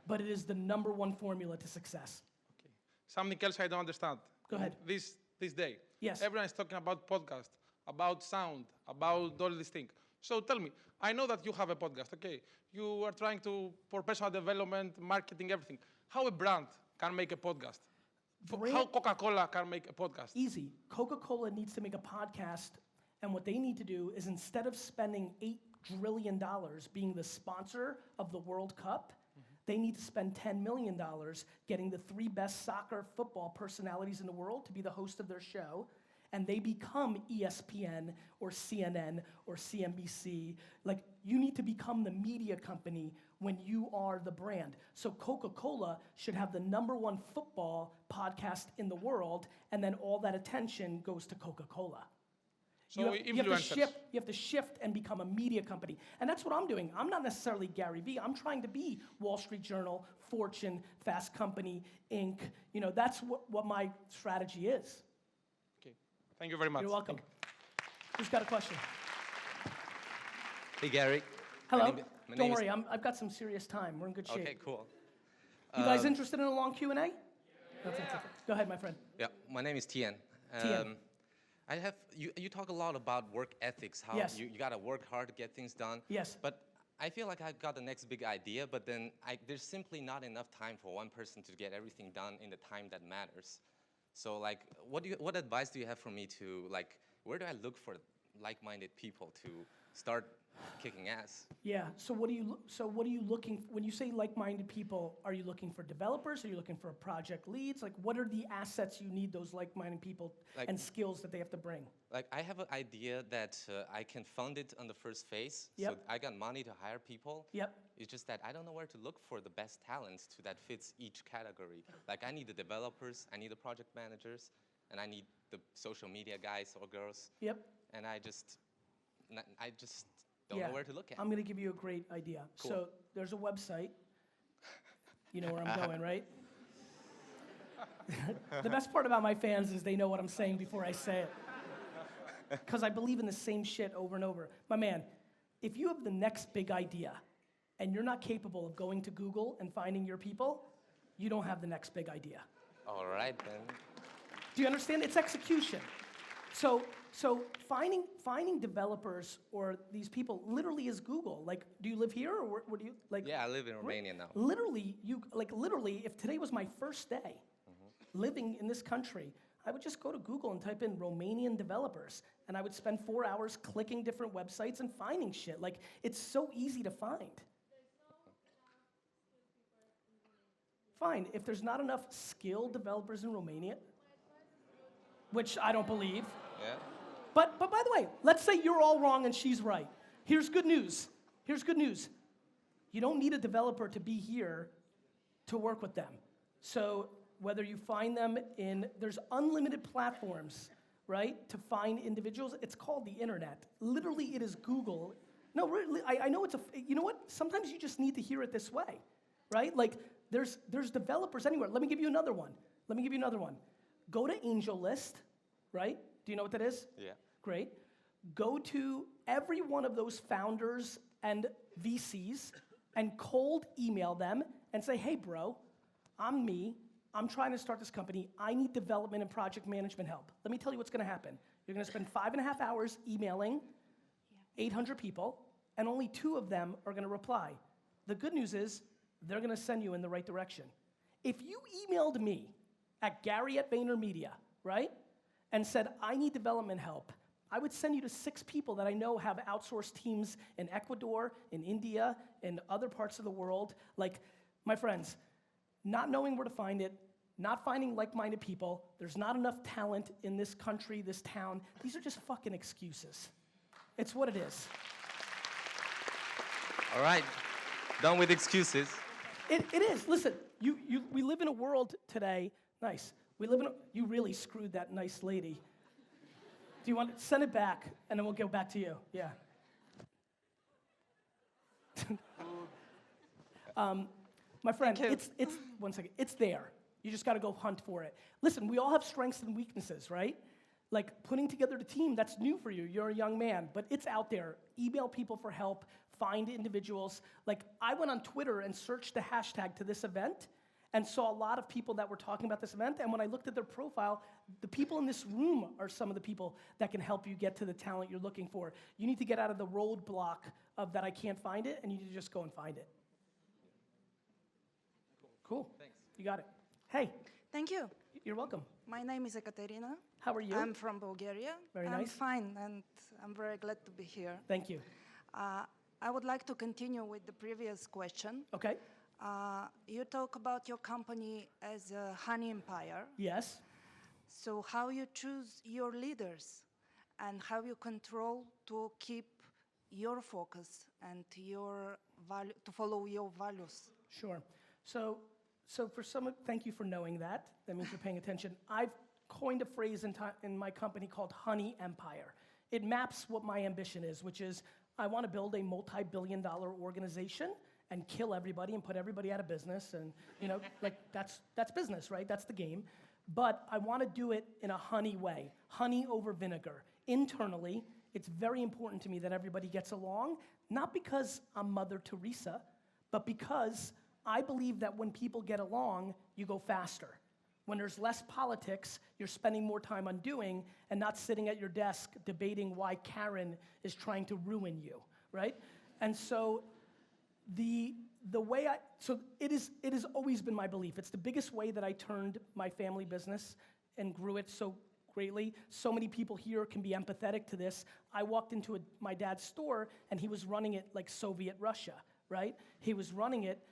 But it is the number 1 formula to success. Okay. Something else I don't understand. Go ahead. This day. Yes. Everyone is talking about podcast, about sound, about all these things. So tell me, I know that you have a podcast, okay? You are trying for personal development, marketing, everything. How a brand can make a podcast? How Coca-Cola can make a podcast? Easy. Coca-Cola needs to make a podcast, and what they need to do is, instead of spending $8 trillion being the sponsor of the World Cup, they need to spend $10 million getting the 3 best soccer football personalities in the world to be the host of their show, and they become ESPN or CNN or CNBC. Like, you need to become the media company when you are the brand. So Coca-Cola should have the #1 football podcast in the world, and then all that attention goes to Coca-Cola. So You influencers. have to shift and become a media company. And that's what I'm doing. I'm not necessarily Garyvee. I'm trying to be Wall Street Journal, Fortune, Fast Company, Inc. You know, that's what my strategy is. Okay. Thank you very much. You're welcome. Who's got a question? Hey, Gary. Hello. My Don't name worry, I've got some serious time. We're in good shape. Okay, cool. You guys interested in a long Q&A? Okay. Go ahead, my friend. Yeah, my name is Tien. Tien. I have you talk a lot about work ethics, how Yes. you got to work hard to get things done. Yes. But I feel like I've got the next big idea, but then there's simply not enough time for one person to get everything done in the time that matters. So like, what advice do you have for me to, like, where do I look for like-minded people to start kicking ass? Yeah. So what are you looking when you say like-minded people? Are you looking for developers? Are you looking for project leads? Like, what are the assets you need those like-minded people Like- and skills that they have to bring? Like, I have an idea that I can fund it on the first phase. Yep. So I got money to hire people. Yep. It's just that I don't know where to look for the best talents that fits each category. Like, I need the developers, I need the project managers, and I need the social media guys or girls. Yep. And I just don't know where to look at. I'm going to give you a great idea. Cool. So there's a website. You know where I'm going, right? The best part about my fans is they know what I'm saying before I say it. Because I believe in the same shit over and over. My man, if you have the next big idea and you're not capable of going to Google and finding your people, you don't have the next big idea. All right, then. Do you understand? It's execution. So finding developers or these people literally is Google. Like, do you live here or where do you like? Yeah, I live in Romania now. Literally, if today was my first day living in this country, I would just go to Google and type in Romanian developers, and I would spend 4 hours clicking different websites and finding shit. Like, it's so easy to find. Fine, if there's not enough skilled developers in Romania, which I don't believe. Yeah. But by the way, let's say you're all wrong and she's right. Here's good news. Here's good news. You don't need a developer to be here to work with them. So whether you find them there's unlimited platforms, right, to find individuals. It's called the internet. Literally, it is Google. No, really, I know you know what? Sometimes you just need to hear it this way, right? Like, there's developers anywhere. Let me give you another one. Go to AngelList, right? Do you know what that is? Yeah. Great. Go to every one of those founders and VCs and cold email them and say, hey, bro, I'm me. I'm trying to start this company. I need development and project management help. Let me tell you what's going to happen. You're going to spend 5.5 hours emailing 800 people, and only 2 of them are going to reply. The good news is they're going to send you in the right direction. If you emailed me at Gary@VaynerMedia, right, and said, I need development help, I would send you to 6 people that I know have outsourced teams in Ecuador, in India, in other parts of the world. Like, my friends, not knowing where to find it, not finding like-minded people, there's not enough talent in this country, this town. These are just fucking excuses. It's what it is. All right. Done with excuses. It is. Listen, we live in a world today. Nice. You really screwed that nice lady. Do you want to send it back, and then we'll go back to you? Yeah. My friend, it's one second. It's there. You just got to go hunt for it. Listen, we all have strengths and weaknesses, right? Like, putting together the team, that's new for you. You're a young man, but it's out there. Email people for help. Find individuals. Like, I went on Twitter and searched the hashtag to this event and saw a lot of people that were talking about this event. And when I looked at their profile, the people in this room are some of the people that can help you get to the talent you're looking for. You need to get out of the roadblock of that I can't find it, and you need to just go and find it. Cool. Thanks. You got it. Hey, Thank you. you're welcome. My name is Ekaterina. How are you? I'm from Bulgaria. Very I'm nice. fine, and I'm very glad to be here. Thank you. I would like to continue with the previous question. Okay. You talk about your company as a honey empire. Yes. So how you choose your leaders and how you control to keep your focus and your value, to follow your values. Sure. So for some, thank you for knowing that. That means you're paying attention. I've coined a phrase in my company called Honey Empire. It maps what my ambition is, which is I want to build a multi-billion-dollar organization and kill everybody and put everybody out of business, and like that's business, right? That's the game. But I want to do it in a honey way, honey over vinegar. Internally, it's very important to me that everybody gets along, not because I'm Mother Teresa, but because I believe that when people get along, you go faster. When there's less politics, you're spending more time on doing and not sitting at your desk debating why Karen is trying to ruin you, right? And so it has always been my belief. It's the biggest way that I turned my family business and grew it so greatly. So many people here can be empathetic to this. I walked into my dad's store and he was running it like Soviet Russia, right? He was running it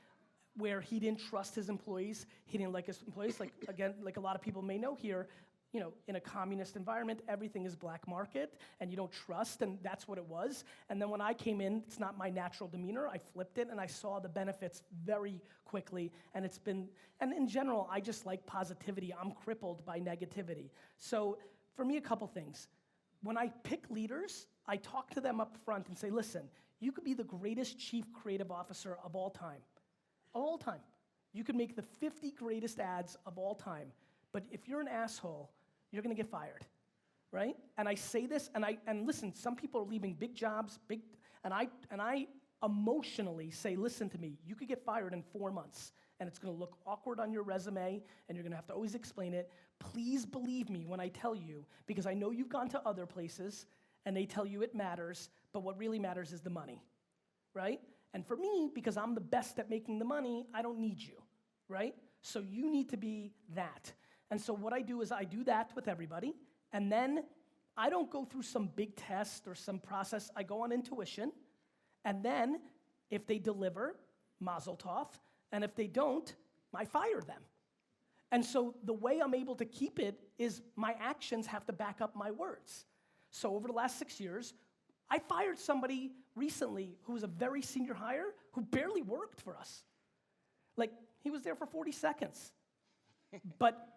where he didn't trust his employees. He didn't like his employees. Like, again, like a lot of people may know here, in a communist environment, everything is black market, and you don't trust, and that's what it was. And then when I came in, it's not my natural demeanor. I flipped it, and I saw the benefits very quickly, and and in general, I just like positivity. I'm crippled by negativity. So for me, a couple things. When I pick leaders, I talk to them up front and say, listen, you could be the greatest chief creative officer of all time. Of all time. You could make the 50 greatest ads of all time, but if you're an asshole, you're gonna get fired, right? And I say this, and listen, some people are leaving big jobs, and I emotionally say, listen to me, you could get fired in 4 months, and it's gonna look awkward on your resume, and you're gonna have to always explain it. Please believe me when I tell you, because I know you've gone to other places, and they tell you it matters, but what really matters is the money, right? And for me, because I'm the best at making the money, I don't need you, right? So you need to be that. And so what I do is I do that with everybody, and then I don't go through some big test or some process. I go on intuition, and then if they deliver, mazel tov, and if they don't, I fire them. And so the way I'm able to keep it is my actions have to back up my words. So over the last 6 years, I fired somebody recently who was a very senior hire who barely worked for us. Like, he was there for 40 seconds. But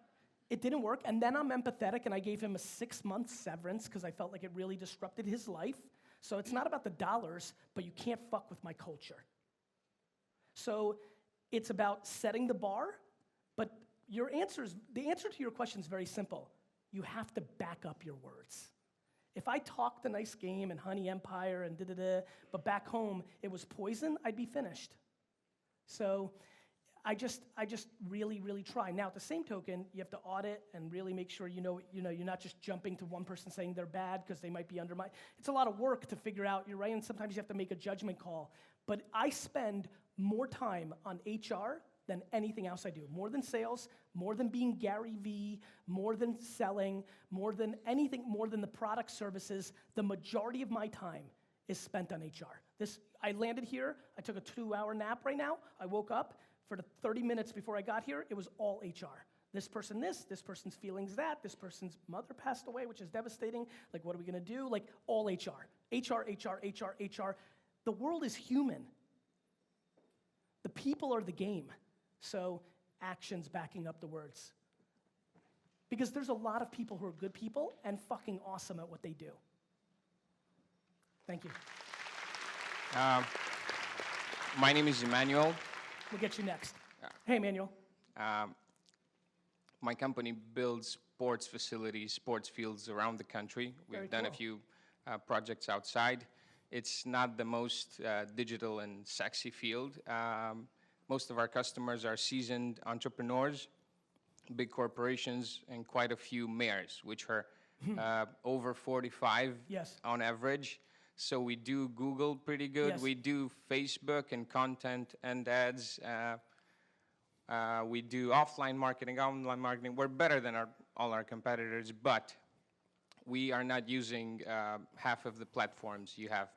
it didn't work, and then I'm empathetic, and I gave him a 6-month severance because I felt like it really disrupted his life. So it's not about the dollars, but you can't fuck with my culture. So it's about setting the bar, but the answer to your question is very simple. You have to back up your words. If I talked a nice game and Honey Empire and da-da-da, but back home it was poison, I'd be finished. So I just really, really try. Now, at the same token, you have to audit and really make sure you're not just jumping to one person saying they're bad because they might be undermined. It's a lot of work to figure out, you're right, and sometimes you have to make a judgment call. But I spend more time on HR than anything else I do. More than sales, more than being Garyvee, more than selling, more than anything, more than the product services. The majority of my time is spent on HR. I landed here, I took a 2-hour nap right now, I woke up. For the 30 minutes before I got here, it was all HR. This person this person's feelings that, this person's mother passed away, which is devastating. Like, what are we gonna do? Like, all HR. HR. The world is human. The people are the game. So actions backing up the words. Because there's a lot of people who are good people and fucking awesome at what they do. Thank you. My name is Emmanuel. We'll get you next. Hey, Emmanuel. My company builds sports facilities, sports fields around the country. We've done a few projects outside. It's not the most digital and sexy field. Most of our customers are seasoned entrepreneurs, big corporations, and quite a few mayors, which are over 45 on average. So we do Google pretty good. Yes. We do Facebook and content and ads. We do offline marketing, online marketing. We're better than all our competitors, but we are not using half of the platforms you have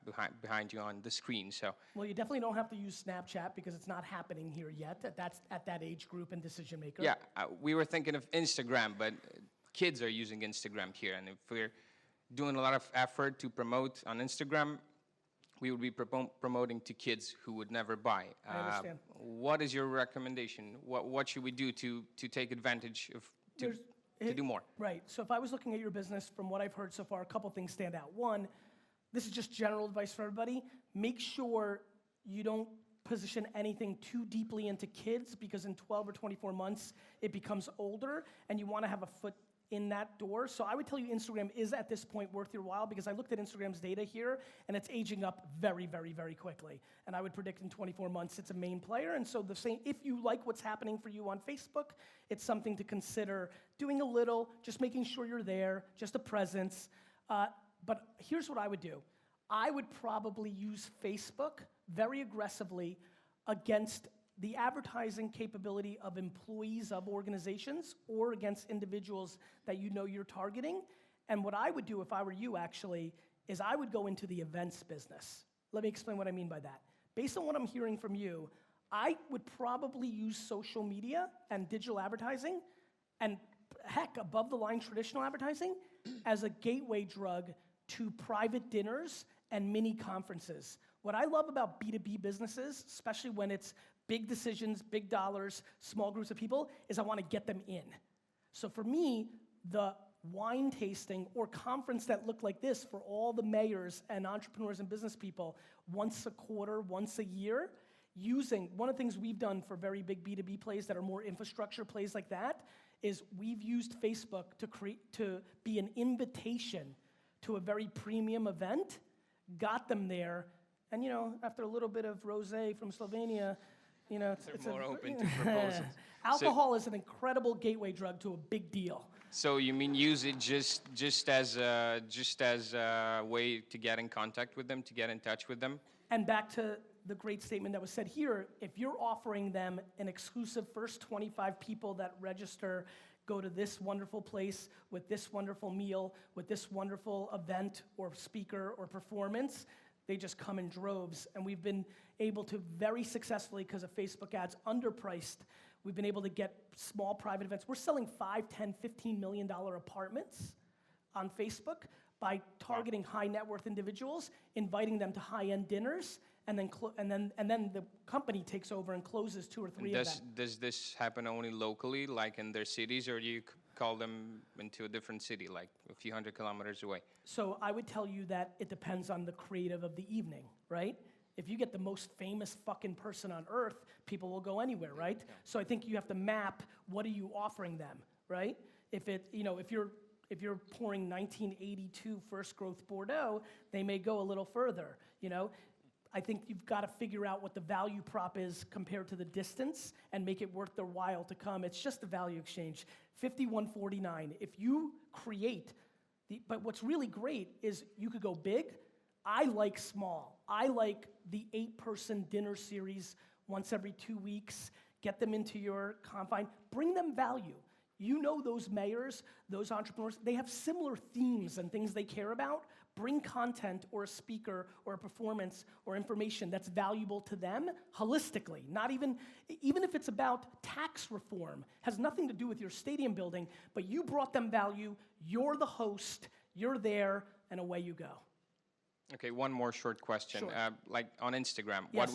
behind you on the screen. So. Well, you definitely don't have to use Snapchat because it's not happening here yet. That's at that age group and decision maker. Yeah, we were thinking of Instagram, but kids are using Instagram here. And if we're doing a lot of effort to promote on Instagram, we would be promoting to kids who would never buy. I understand. What is your recommendation? What should we do to take advantage of, to do more? Right, so if I was looking at your business, from what I've heard so far, a couple things stand out. One, this is just general advice for everybody. Make sure you don't position anything too deeply into kids, because in 12 or 24 months, it becomes older, and you wanna have a foot in that door. So I would tell you Instagram is at this point worth your while, because I looked at Instagram's data here and it's aging up very, very, very quickly. And I would predict in 24 months it's a main player. And so the same, if you like what's happening for you on Facebook, it's something to consider doing a little, just making sure you're there, just a presence. But here's what I would do. I would probably use Facebook very aggressively against the advertising capability of employees of organizations or against individuals that you know you're targeting. And what I would do if I were you, actually, is I would go into the events business. Let me explain what I mean by that. Based on what I'm hearing from you, I would probably use social media and digital advertising, and heck, above the line traditional advertising, as a gateway drug to private dinners and mini conferences. What I love about B2B businesses, especially when it's big decisions, big dollars, small groups of people, is I want to get them in. So for me, the wine tasting or conference that looked like this for all the mayors and entrepreneurs and business people once a quarter, once a year, using, one of the things we've done for very big B2B plays that are more infrastructure plays like that, is we've used Facebook to be an invitation to a very premium event, got them there, and after a little bit of rosé from Slovenia, it's more open to proposals. Alcohol is an incredible gateway drug to a big deal. So you mean use it just as a way to get in contact with them, to get in touch with them? And back to the great statement that was said here, if you're offering them an exclusive first 25 people that register, go to this wonderful place with this wonderful meal, with this wonderful event or speaker or performance, they just come in droves. And we've been able to very successfully, because of Facebook ads, underpriced, we've been able to get small private events. We're selling $5, $10, $15 million apartments on Facebook by targeting high net worth individuals, inviting them to high-end dinners, and then the company takes over and closes 2 or 3 of them. Does this happen only locally, like in their cities, or do you call them into a different city, like a few hundred kilometers away? So I would tell you that it depends on the creative of the evening, right? If you get the most famous fucking person on earth, people will go anywhere, right? Yeah. So I think you have to map, what are you offering them, right? If you're pouring 1982 first growth Bordeaux, they may go a little further, I think you've got to figure out what the value prop is compared to the distance and make it worth their while to come. It's just a value exchange. 5149. If you create, but what's really great is you could go big. I like small. I like the 8-person dinner series once every 2 weeks. Get them into your confine. Bring them value. Those mayors, those entrepreneurs, they have similar themes and things they care about. Bring content or a speaker or a performance or information that's valuable to them holistically. Not even if it's about tax reform, has nothing to do with your stadium building, but you brought them value, you're the host, you're there, and away you go. Okay, one more short question. Sure. Like on Instagram, Yes.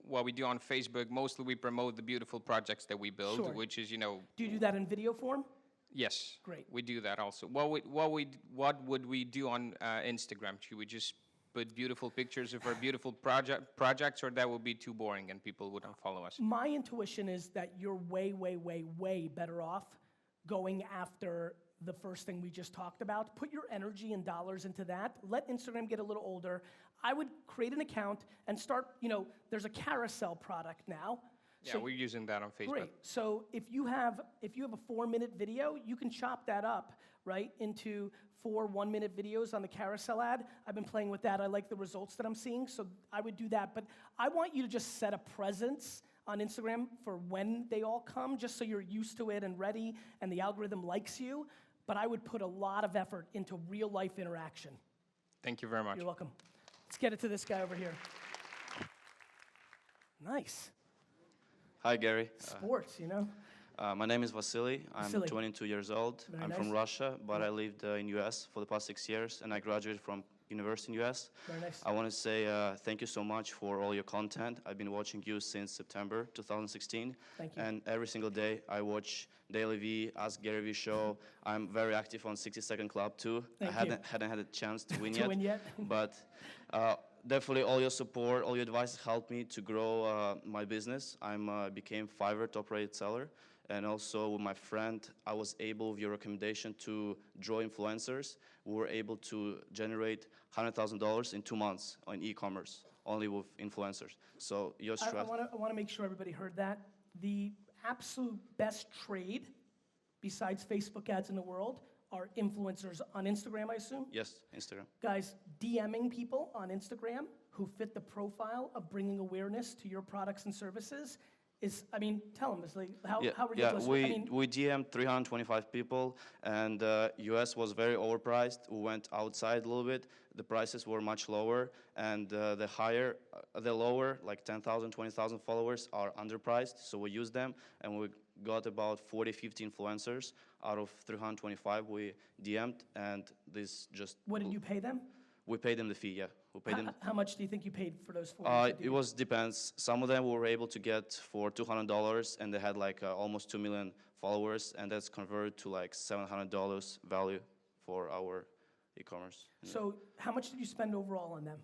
what we do on Facebook, mostly we promote the beautiful projects that we build, Sure. which is, Do you do that in video form? Yes. Great. We do that also. What would we do on Instagram? Should we just put beautiful pictures of our beautiful projects, or that would be too boring and people wouldn't follow us? My intuition is that you're way, way, way, way better off going after the first thing we just talked about. Put your energy and dollars into that. Let Instagram get a little older. I would create an account and start, there's a carousel product now. Yeah, So we're using that on Facebook. great. So if you have a 4-minute video, you can chop that up, right, into 4 1-minute videos on the carousel ad. I've been playing with that. I like the results that I'm seeing, so I would do that. But I want you to just set a presence on Instagram for when they all come, just so you're used to it and ready, and the algorithm likes you. But I would put a lot of effort into real-life interaction. Thank you very much. You're welcome. Let's get it to this guy over here. Nice. Hi, Gary. Sports, My name is Vasily. I'm Vasily. 22 years old. Very I'm nice. from Russia, but I lived in US for the past 6 years, and I graduated from university in US. Very nice. I want to say thank you so much for all your content. I've been watching you since September 2016. Thank you. And every single day I watch DailyVee, Ask Garyvee show. I'm very active on 60 Second Club too. Thank I you. hadn't had a chance to win To yet. win yet? But definitely all your support, all your advice helped me to grow my business. I became Fiverr top-rated seller. And also with my friend, I was able, with your recommendation, to draw influencers. We were able to generate $100,000 in 2 months on e-commerce, only with influencers. So your I strategy. want to make sure everybody heard that. The absolute best trade, besides Facebook ads in the world, are influencers on Instagram, I assume? Yes, Instagram. Guys, DMing people on Instagram who fit the profile of bringing awareness to your products and services is, I mean, tell them, it's like, how ridiculous. Yeah, I mean, we DM'd 325 people, and US was very overpriced. We went outside a little bit. The prices were much lower, and the lower, like 10,000, 20,000 followers are underpriced, so we used them, and we got about 40, 50 influencers out of 325 we DM'd, and this just... what did you pay them? We paid them the fee, yeah. We paid them. How much do you think you paid for those 40? It depends. Some of them we were able to get for $200, and they had like almost 2 million followers, and that's converted to like $700 value for our e-commerce. So how much did you spend overall on them?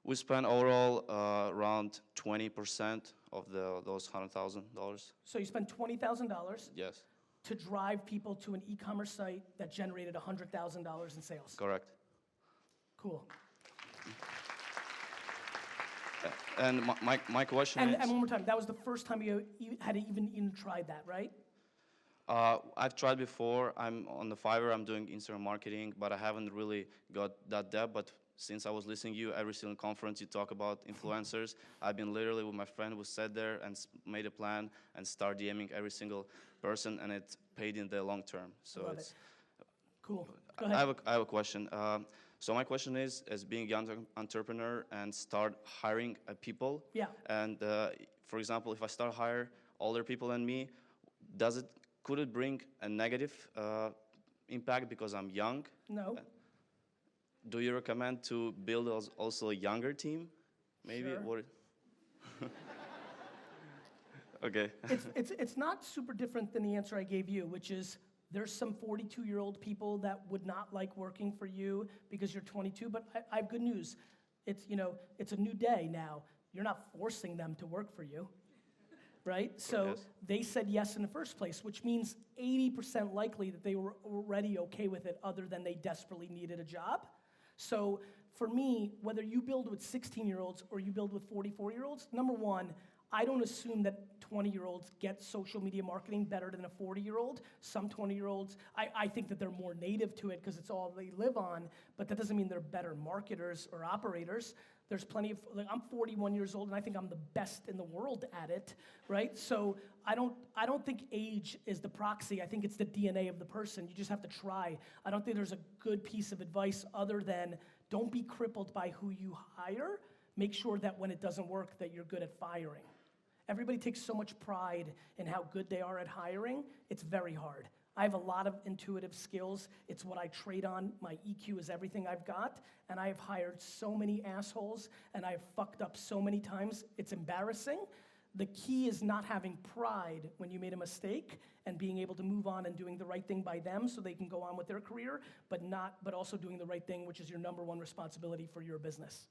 We spent overall around 20% of those $100,000. So you spent $20,000 Yes, to drive people to an e-commerce site that generated $100,000 in sales. correct. Cool. And my question And is... one more time, that was the first time you had even tried that, right? I've tried before. I'm on the Fiverr. I'm doing Instagram marketing, but I haven't really got that depth. But since I was listening to you, every single conference you talk about influencers, I've been literally with my friend who sat there and made a plan and start DMing every single person, and it paid in the long term. So Love it's... it. Cool. Go ahead. I have a question. So my question is, as being a young entrepreneur and start hiring people, Yeah. and for example, if I start hire older people than me, could it bring a negative impact because I'm young? No. Do you recommend to build also a younger team? Maybe? Sure. Okay. It's not super different than the answer I gave you, which is there's some 42-year-old people that would not like working for you because you're 22, but I have good news. It's a new day now. You're not forcing them to work for you, right? So Yes. they said yes in the first place, which means 80% likely that they were already okay with it other than they desperately needed a job. So for me, whether you build with 16-year-olds or you build with 44-year-olds, number one, I don't assume that 20-year-olds get social media marketing better than a 40-year-old. Some 20-year-olds, I think that they're more native to it because it's all they live on, but that doesn't mean they're better marketers or operators. There's plenty of, I'm 41 years old and I think I'm the best in the world at it, right? So I don't think age is the proxy. I think it's the DNA of the person. You just have to try. I don't think there's a good piece of advice other than don't be crippled by who you hire. Make sure that when it doesn't work that you're good at firing. Everybody takes so much pride in how good they are at hiring. It's very hard. I have a lot of intuitive skills. It's what I trade on. My EQ is everything I've got. And I have hired so many assholes, and I've fucked up so many times. It's embarrassing. The key is not having pride when you made a mistake and being able to move on and doing the right thing by them so they can go on with their career, but also doing the right thing, which is your number one responsibility for your business.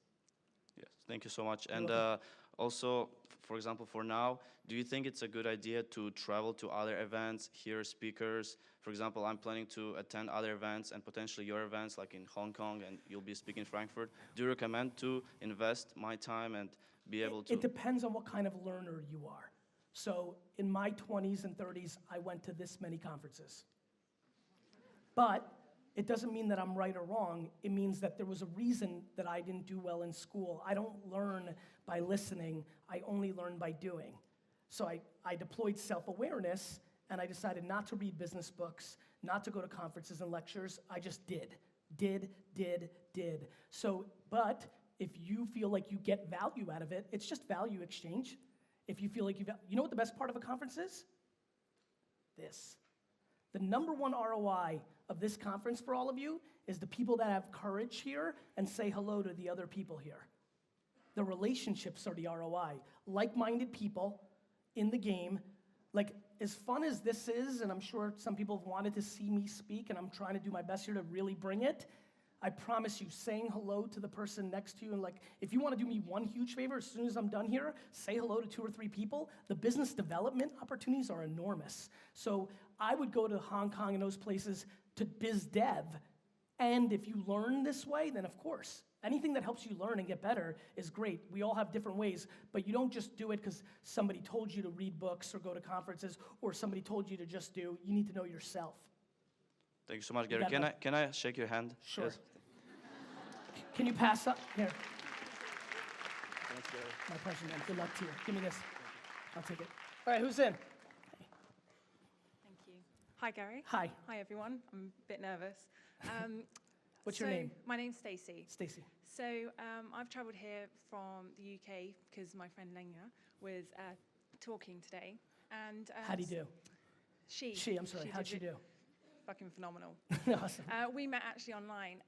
Yes, thank you so much. You're And welcome. also, for example, for now, do you think it's a good idea to travel to other events, hear speakers? For example, I'm planning to attend other events and potentially your events, like in Hong Kong, and you'll be speaking in Frankfurt. Do you recommend to invest my time and be able to? It depends on what kind of learner you are. So in my 20s and 30s, I went to this many conferences. But it doesn't mean that I'm right or wrong. It means that there was a reason that I didn't do well in school. I don't learn by listening. I only learn by doing. So I deployed self-awareness, and I decided not to read business books, not to go to conferences and lectures. I just did. So, but if you feel like you get value out of it, it's just value exchange. If you feel like you know what the best part of a conference is? this. The number one ROI of this conference for all of you is the people that have courage here and say hello to the other people here. The relationships are the ROI. Like-minded people in the game. Like, as fun as this is, and I'm sure some people have wanted to see me speak, and I'm trying to do my best here to really bring it, I promise you, saying hello to the person next to you, and like, if you want to do me one huge favor, as soon as I'm done here, say hello to 2 or 3 people. The business development opportunities are enormous. So I would go to Hong Kong and those places to biz dev, and if you learn this way, then of course, anything that helps you learn and get better is great. We all have different ways, but you don't just do it because somebody told you to read books or go to conferences or somebody told you to just do. You need to know yourself. Thank you so much, Gary. Can I shake your hand? Sure. Yes. Can you pass up? Here. Thanks, Gary. My pleasure, man. Good luck to you. Give me this. I'll take it. All right, who's in? Thank you. Hi, Gary. Hi. Hi, everyone. I'm a bit nervous. What's your name? My name's Stacey. Stacey. So I've travelled here from the UK because my friend Lenya was talking today. And How'd he do? She. I'm sorry. How'd she do? Fucking phenomenal. Awesome. We met actually online.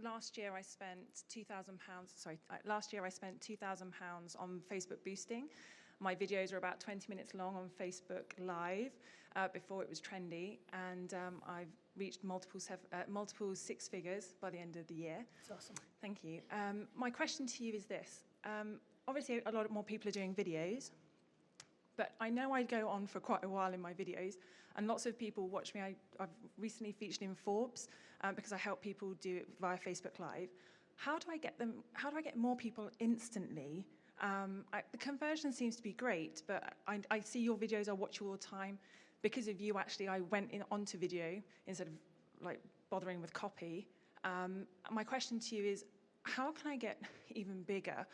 Last year I spent £2,000. Last year I spent £2,000 on Facebook boosting. My videos were about 20 minutes long on Facebook Live before it was trendy, and I've reached multiple 6 figures by the end of the year. That's awesome. Thank you. My question to you is this. Obviously, a lot more people are doing videos, but I know I go on for quite a while in my videos, and lots of people watch me. I've recently featured in Forbes because I help people do it via Facebook Live. How do I get more people instantly? The conversion seems to be great, but I see your videos, I watch you all the time. Because of you, actually, I went onto video instead of like bothering with copy. My question to you is, how can I get even bigger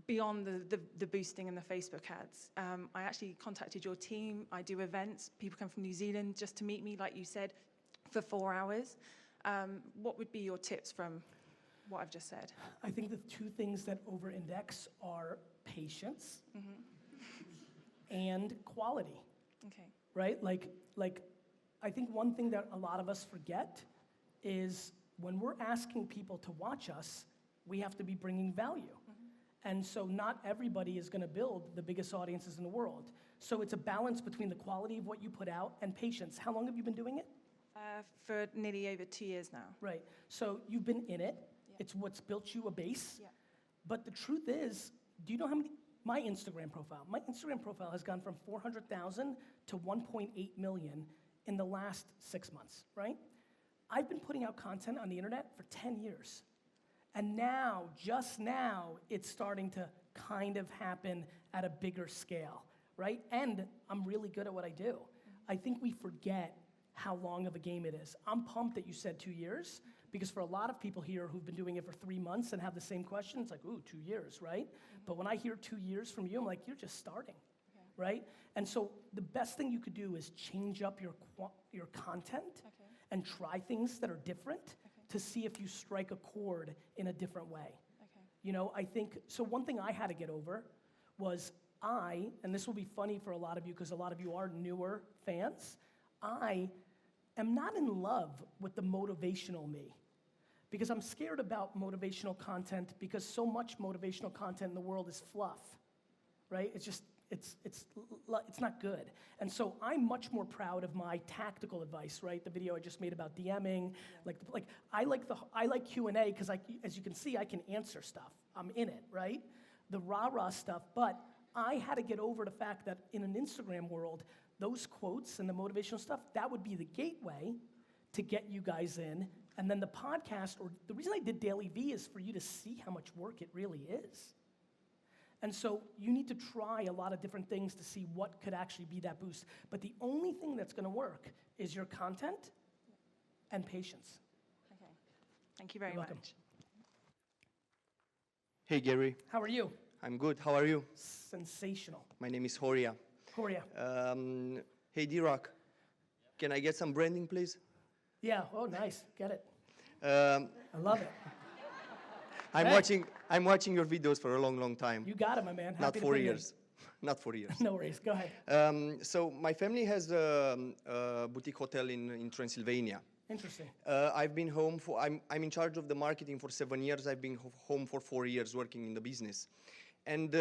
beyond the boosting and the Facebook ads? I actually contacted your team. I do events. People come from New Zealand just to meet me, like you said, for 4 hours. What would be your tips from what I've just said? I think the 2 things that over-index are patience and quality. Okay. Right? Like, I think one thing that a lot of us forget is when we're asking people to watch us, we have to be bringing value. And so not everybody is going to build the biggest audiences in the world. So it's a balance between the quality of what you put out and patience. How long have you been doing it? For nearly over 2 years now. Right. So you've been in it. Yeah. It's what's built you a base. Yeah. But the truth is, do you know how many? My Instagram profile has gone from 400,000 to 1.8 million in the last 6 months, right? I've been putting out content on the internet for 10 years. And now, just now, it's starting to kind of happen at a bigger scale, right? And I'm really good at what I do. I think we forget how long of a game it is. I'm pumped that you said 2 years, because for a lot of people here who've been doing it for 3 months and have the same question, it's like, ooh, 2 years, right? But when I hear 2 years from you, I'm like, you're just starting, right? And so the best thing you could do is change up your content and try things that are different to see if you strike a chord in a different way. You know, I think, so one thing I had to get over was and this will be funny for a lot of you because a lot of you are newer fans, I am not in love with the motivational me. Because I'm scared about motivational content because so much motivational content in the world is fluff, right? It's just, it's not good. And so I'm much more proud of my tactical advice, right? The video I just made about DMing, I like Q&A because as you can see, I can answer stuff. I'm in it, right? The rah-rah stuff, but I had to get over the fact that in an Instagram world, those quotes and the motivational stuff, that would be the gateway to get you guys in. And then the podcast, or the reason I did DailyVee is for you to see how much work it really is. And so you need to try a lot of different things to see what could actually be that boost. But the only thing that's going to work is your content and patience. Okay. Thank you very You're welcome. much. Hey, Gary. How are you? I'm good. How are you? Sensational. My name is Horia. Horia. Hey, D-Rock. Can I get some branding, please? Yeah. Oh, nice. Get it. I love it. I'm watching your videos for a long, long time. You got it, my man. Not Happy to 4 bring you in. years. not 4 years. No worries, go ahead. So my family has a boutique hotel in Transylvania. Interesting. I've been home for, I'm in charge of the marketing for 7 years. I've been home for 4 years working in the business. And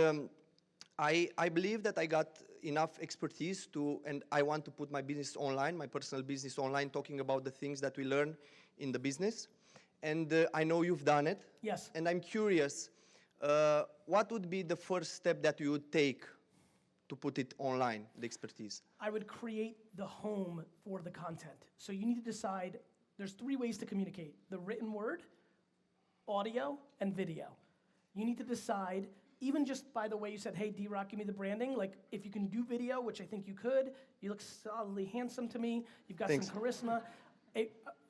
I believe that I got enough expertise to, and I want to put my business online, my personal business online, talking about the things that we learn in the business. And I know you've done it. Yes. And I'm curious, what would be the first step that you would take to put it online, the expertise? I would create the home for the content. So you need to decide, there's 3 ways to communicate: the written word, audio, and video. You need to decide, even just by the way you said, hey, D-Rock, give me the branding, like if you can do video, which I think you could, you look solidly handsome to me, you've got Thanks. some charisma.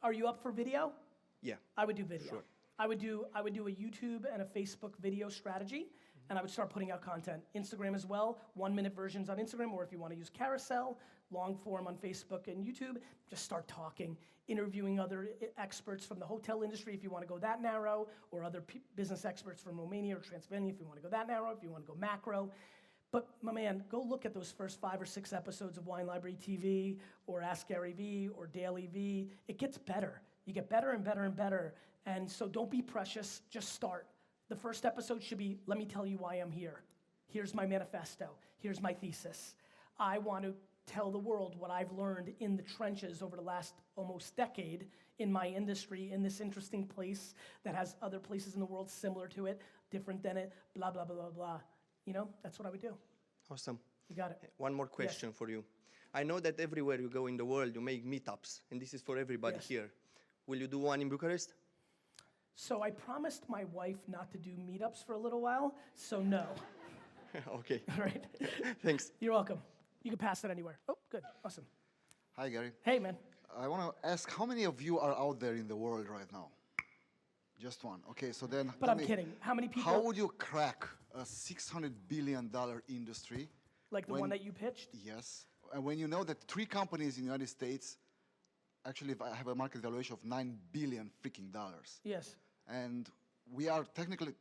Are you up for video? Yeah. I would do video. Sure. I would do a YouTube and a Facebook video strategy, and I would start putting out content. Instagram as well, 1-minute versions on Instagram, or if you want to use carousel, long form on Facebook and YouTube, just start talking, interviewing other experts from the hotel industry if you want to go that narrow, or other business experts from Romania or Transylvania if you want to go that narrow, if you want to go macro. But my man, go look at those first 5 or 6 episodes of Wine Library TV, or Ask Garyvee, or DailyVee. It gets better. You get better and better and better. And so don't be precious, just start. The first episode should be, let me tell you why I'm here. Here's my manifesto. Here's my thesis. I want to tell the world what I've learned in the trenches over the last almost decade in my industry, in this interesting place that has other places in the world similar to it, different than it, blah, blah, blah, blah, blah. You know, that's what I would do. Awesome. You got it. One more question for you. I know that everywhere you go in the world, you make meetups, and this is for everybody here. Will you do one in Bucharest? So I promised my wife not to do meetups for a little while, so no. Okay. All right. Thanks. You're welcome. You can pass it anywhere. Oh, good. Awesome. Hi, Gary. Hey, man. I want to ask, how many of you are out there in the world right now? Just one. Okay, so then... But I'm kidding. How many people... How would you crack a $600 billion industry? Like the one that you pitched? Yes. And when you know that 3 companies in the United States actually have a market valuation of $9 billion freaking dollars. Yes. And we are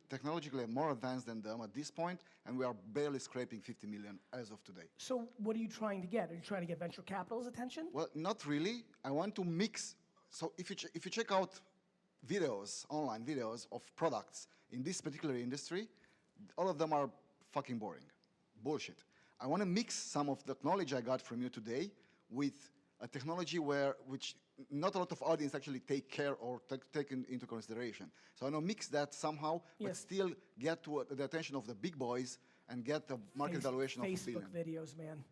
technologically more advanced than them at this point, and we are barely scraping 50 million as of today. So what are you trying to get? Are you trying to get venture capital's attention? Well, not really. I want to mix. So if you check out videos, online videos of products in this particular industry, all of them are fucking boring. Bullshit. I want to mix some of the knowledge I got from you today with a technology which not a lot of audience actually take care or take into consideration. So I want to mix that somehow, but still get to the attention of the big boys and get the market valuation of $1 billion. Facebook videos, man.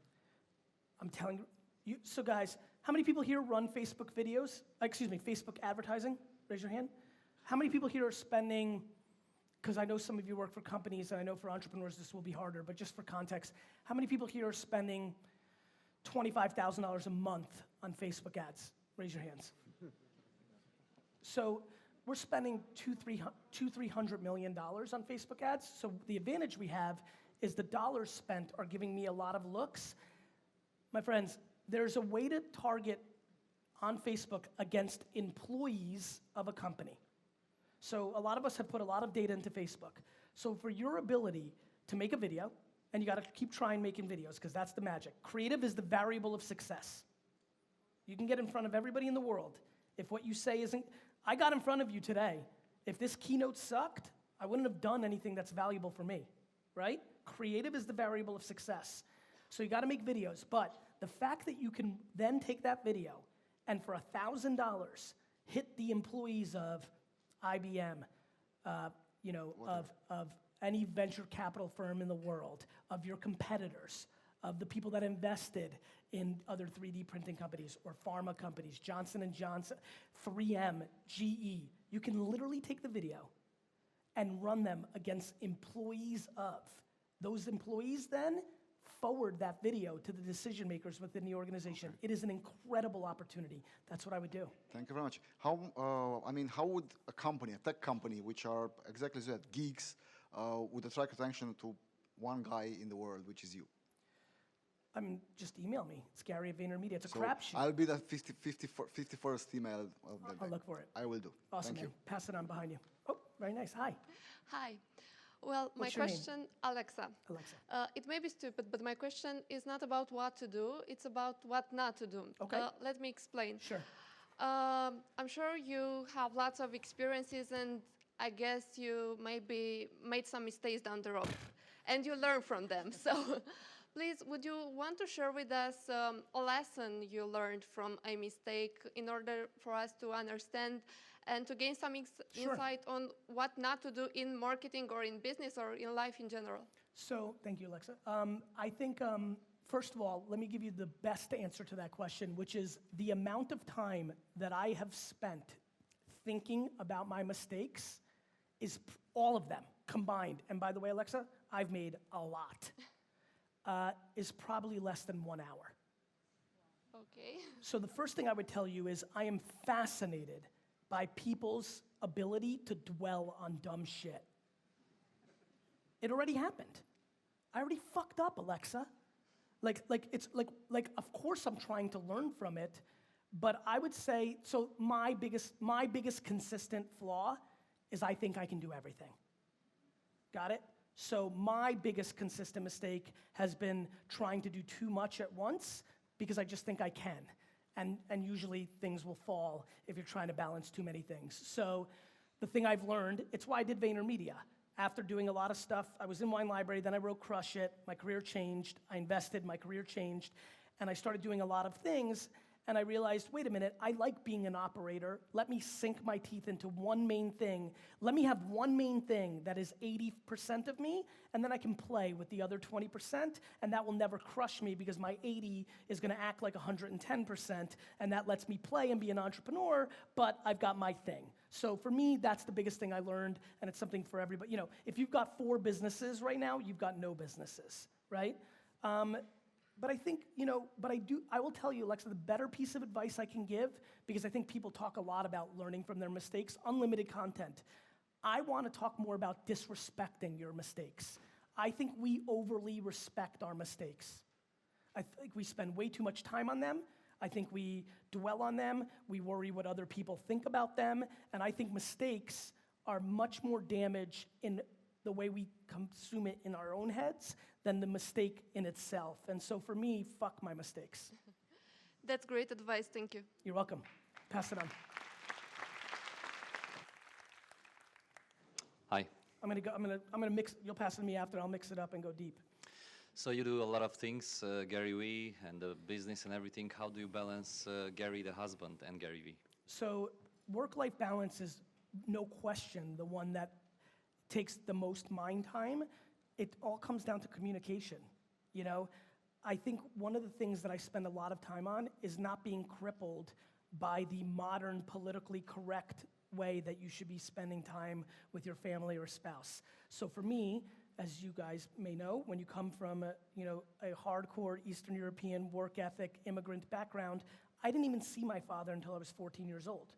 I'm telling you. So guys, how many people here run Facebook videos? Excuse me, Facebook advertising? Raise your hand. How many people here are spending, because I know some of you work for companies, and I know for entrepreneurs this will be harder, but just for context, how many people here are spending $25,000 a month on Facebook ads? Raise your hands. So we're spending $200-300 million on Facebook ads. So the advantage we have is the dollars spent are giving me a lot of looks. My friends, there's a way to target on Facebook against employees of a company. So a lot of us have put a lot of data into Facebook. So for your ability to make a video, and you gotta keep trying making videos because that's the magic. Creative is the variable of success. You can get in front of everybody in the world. If what you say isn't, I got in front of you today. If this keynote sucked, I wouldn't have done anything that's valuable for me, right? Creative is the variable of success. So you gotta make videos, but the fact that you can then take that video and for $1,000 hit the employees of IBM, of any venture capital firm in the world, of your competitors, of the people that invested in other 3D printing companies or pharma companies, Johnson & Johnson, 3M, GE. You can literally take the video and run them against employees of. Those employees then forward that video to the decision makers within the organization. Okay. It is an incredible opportunity. That's what I would do. Thank you very much. How would a company, a tech company, which are exactly that, geeks, would attract attention to one guy in the world, which is you? Just email me. It's Gary at VaynerMedia. It's a crapshoot. I'll be the 51st email of the I'll look for it. I will do. Awesome, Thank man. you. Pass it on behind you. Oh, very nice. Hi. Hi. Well, my What's your name? question, Alexa. Alexa. It may be stupid, but my question is not about what to do, it's about what not to do. Okay. Let me explain. Sure. I'm sure you have lots of experiences, and I guess you maybe made some mistakes down the road, and you learn from them. So please, would you want to share with us a lesson you learned from a mistake in order for us to understand and to gain some Sure. insight on what not to do in marketing or in business or in life in general? So, thank you, Alexa. I think, first of all, let me give you the best answer to that question, which is the amount of time that I have spent thinking about my mistakes is all of them combined. And by the way, Alexa, I've made a lot. Is probably less than 1 hour. Okay. So the first thing I would tell you is I am fascinated by people's ability to dwell on dumb shit. It already happened. I already fucked up, Alexa. Of course I'm trying to learn from it, but I would say, so my biggest consistent flaw is I think I can do everything. Got it? So my biggest consistent mistake has been trying to do too much at once because I just think I can. And usually things will fall if you're trying to balance too many things. So the thing I've learned, it's why I did VaynerMedia. After doing a lot of stuff, I was in Wine Library, then I wrote Crush It, my career changed, I invested, my career changed, and I started doing a lot of things, and I realized, wait a minute, I like being an operator. Let me sink my teeth into one main thing. Let me have one main thing that is 80% of me, and then I can play with the other 20%, and that will never crush me because my 80 is gonna act like 110%, and that lets me play and be an entrepreneur, but I've got my thing. So for me, that's the biggest thing I learned, and it's something for everybody. You know, if you've got 4 businesses right now, you've got no businesses, right? But I think, you know, I will tell you, Alexa, the better piece of advice I can give, because I think people talk a lot about learning from their mistakes, unlimited content. I want to talk more about disrespecting your mistakes. I think we overly respect our mistakes. I think we spend way too much time on them. I think we dwell on them. We worry what other people think about them. And I think mistakes are much more damage in the way we consume it in our own heads than the mistake in itself. And so for me, fuck my mistakes. That's great advice, thank you. You're welcome. Pass it on. Hi. I'm gonna mix, you'll pass it to me after, I'll mix it up and go deep. So you do a lot of things, Garyvee and the business and everything. How do you balance Gary the husband and Garyvee? So work-life balance is no question the one that takes the most mind time. It all comes down to communication, you know? I think one of the things that I spend a lot of time on is not being crippled by the modern politically correct way that you should be spending time with your family or spouse. So for me, as you guys may know, when you come from a hardcore Eastern European work ethic immigrant background, I didn't even see my father until I was 14 years old.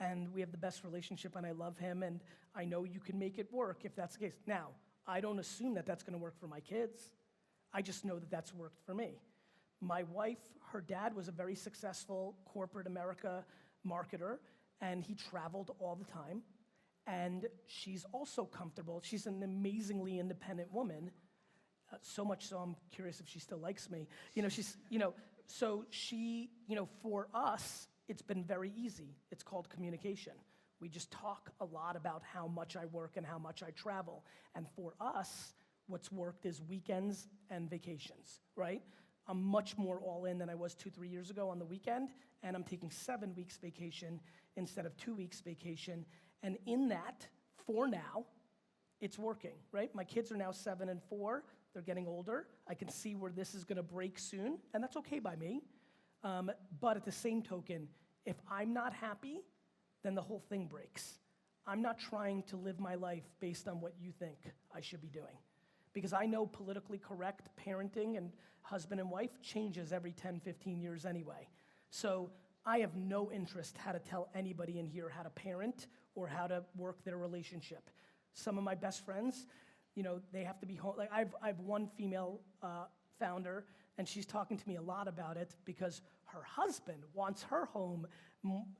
And we have the best relationship and I love him and I know you can make it work if that's the case. Now, I don't assume that that's gonna work for my kids. I just know that that's worked for me. My wife, her dad was a very successful corporate America marketer and he traveled all the time. And she's also comfortable. She's an amazingly independent woman. So much so I'm curious if she still likes me. So she, for us, it's been very easy. It's called communication. We just talk a lot about how much I work and how much I travel. And for us, what's worked is weekends and vacations, right? I'm much more all in than I was 2-3 years ago on the weekend, and I'm taking 7 weeks vacation instead of 2 weeks vacation. And in that, for now, it's working, right? My kids are now 7 and 4. They're getting older. I can see where this is gonna break soon, and that's okay by me. But at the same token, if I'm not happy, then the whole thing breaks. I'm not trying to live my life based on what you think I should be doing. Because I know politically correct parenting and husband and wife changes every 10, 15 years anyway. So I have no interest how to tell anybody in here how to parent or how to work their relationship. Some of my best friends, they have to be home. Like I've one female founder, and she's talking to me a lot about it because her husband wants her home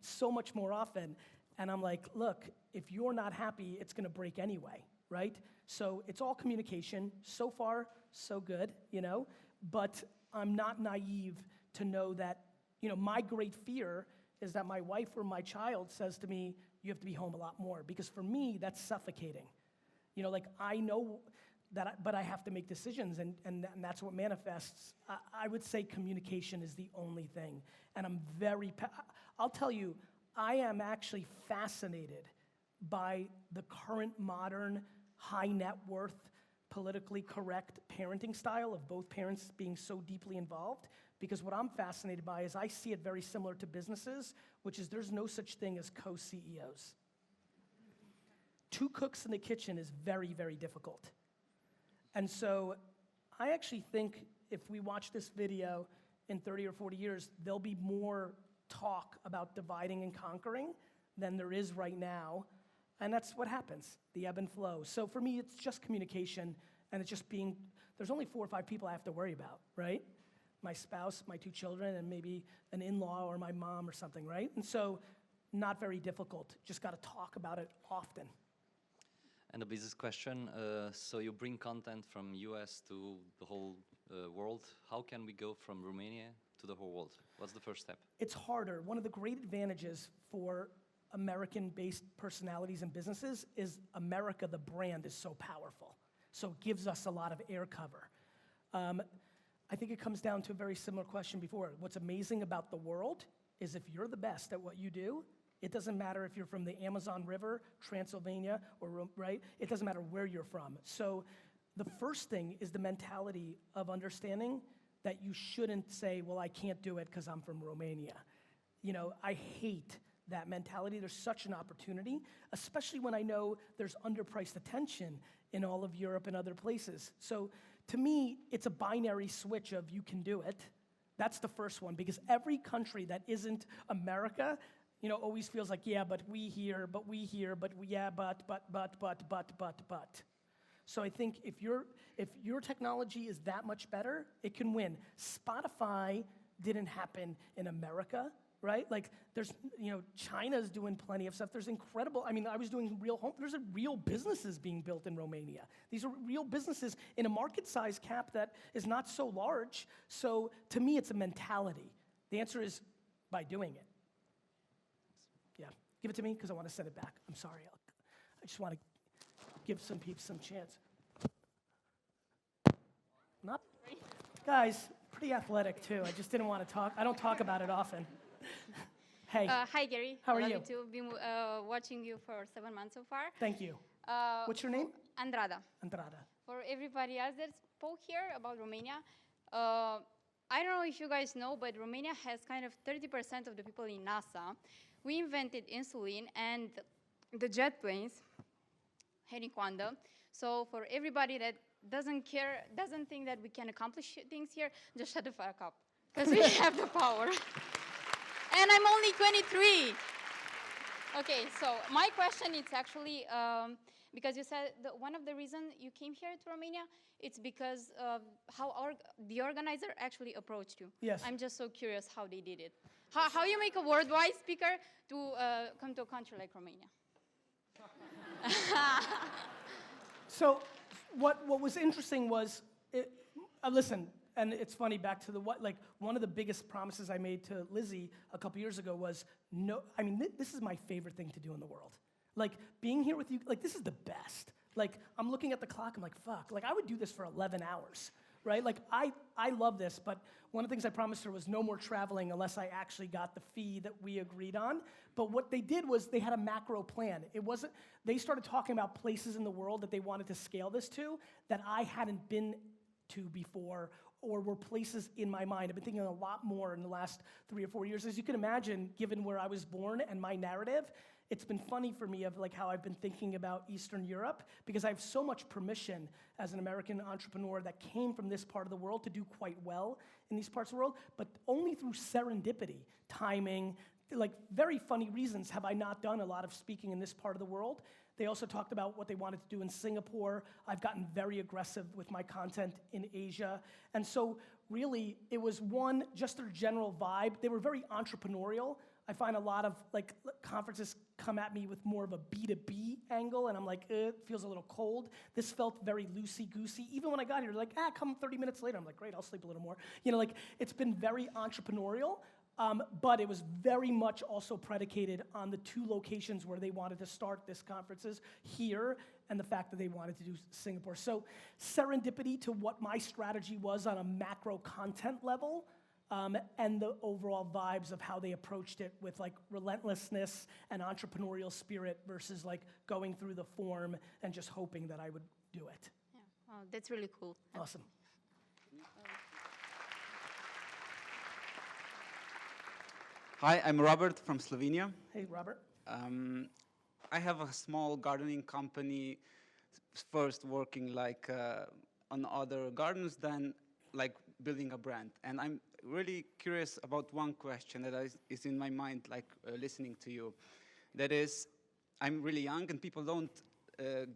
so much more often. And I'm like, look, if you're not happy, it's gonna break anyway. right? So it's all communication. So far, so good, you know? But I'm not naive to know that, you know, my great fear is that my wife or my child says to me, you have to be home a lot more. Because for me, that's suffocating. You know, like I know that, but I have to make decisions, and that's what manifests. I would say communication is the only thing. And I'm I'll tell you, I am actually fascinated by the current modern, high net worth, politically correct parenting style of both parents being so deeply involved, because what I'm fascinated by is I see it very similar to businesses, which is there's no such thing as co-CEOs. Two cooks in the kitchen is very, very difficult. And so I actually think if we watch this video in 30 or 40 years, there'll be more talk about dividing and conquering than there is right now. And that's what happens, the ebb and flow. So for me, it's just communication, and it's just there's only 4 or 5 people I have to worry about, right? My spouse, my 2 children, and maybe an in-law or my mom or something, right? And so not very difficult, just gotta talk about it often. And a business question, so you bring content from US to the whole world. How can we go from Romania to the whole world? What's the first step? It's harder. One of the great advantages for American-based personalities and businesses is America, the brand, is so powerful. So it gives us a lot of air cover. I think it comes down to a very similar question before. What's amazing about the world is if you're the best at what you do, it doesn't matter if you're from the Amazon River, Transylvania, or right? It doesn't matter where you're from. So the first thing is the mentality of understanding that you shouldn't say, well, I can't do it because I'm from Romania. You know, I hate that mentality. There's such an opportunity, especially when I know there's underpriced attention in all of Europe and other places. So to me, it's a binary switch of you can do it. That's the first one, because every country that isn't America, you know, always feels like, yeah, but we here, but we here, but we, yeah, but. So I think if your technology is that much better, it can win. Spotify didn't happen in America, right? Like there's, you know, China's doing plenty of stuff. There's incredible, I mean, I was doing there's real businesses being built in Romania. These are real businesses in a market size cap that is not so large. So to me, it's a mentality. The answer is by doing it. Yeah, give it to me because I want to send it back. I'm sorry. I just want to give some people some chance. Not, guys, pretty athletic too. I just didn't want to talk. I don't talk about it often. Hey. Hi, Gary. How are I you? love you too. Been watching you for 7 months so far. Thank you. What's your name? Andrada. Andrada. For everybody else that spoke here about Romania, I don't know if you guys know, but Romania has kind of 30% of the people in NASA. We invented insulin and the jet planes, Heliquanda. So for everybody that doesn't care, doesn't think that we can accomplish things here, just shut the fuck up, because we have the power. And I'm only 23. Okay, so my question is actually, because you said that one of the reasons you came here to Romania, it's because of how the organizer actually approached you. Yes. I'm just so curious how they did it. How you make a worldwide speaker to come to a country like Romania? So what was interesting was, listen, and it's funny, back to one of the biggest promises I made to Lizzie a couple years ago was, no, I mean, this is my favorite thing to do in the world. Like, being here with you, like, this is the best. Like, I'm looking at the clock, I'm like, fuck, like, I would do this for 11 hours, right? Like, I love this, but one of the things I promised her was no more traveling unless I actually got the fee that we agreed on. But what they did was they had a macro plan. They started talking about places in the world that they wanted to scale this to that I hadn't been to before, or were places in my mind. I've been thinking a lot more in the last 3 or 4 years. As you can imagine, given where I was born and my narrative, it's been funny for me of like how I've been thinking about Eastern Europe, because I have so much permission as an American entrepreneur that came from this part of the world to do quite well in these parts of the world, but only through serendipity, timing, like very funny reasons have I not done a lot of speaking in this part of the world. They also talked about what they wanted to do in Singapore. I've gotten very aggressive with my content in Asia. And so really, it was just their general vibe. They were very entrepreneurial I find a lot of like conferences come at me with more of a B2B angle, and I'm like, it feels a little cold. This felt very loosey-goosey. Even when I got here, like, come 30 minutes later. I'm like, great, I'll sleep a little more. You know, like, it's been very entrepreneurial, but it was very much also predicated on the 2 locations where they wanted to start this conferences here, and the fact that they wanted to do Singapore. So serendipity to what my strategy was on a macro content level, and the overall vibes of how they approached it with like relentlessness and entrepreneurial spirit versus like going through the form and just hoping that I would do it. Yeah, wow, that's really cool. Awesome. Hi, I'm Robert from Slovenia. Hey, Robert. I have a small gardening company, first working like on other gardens, then like building a brand. And I'm really curious about one question that is in my mind, like listening to you. That is, I'm really young and people don't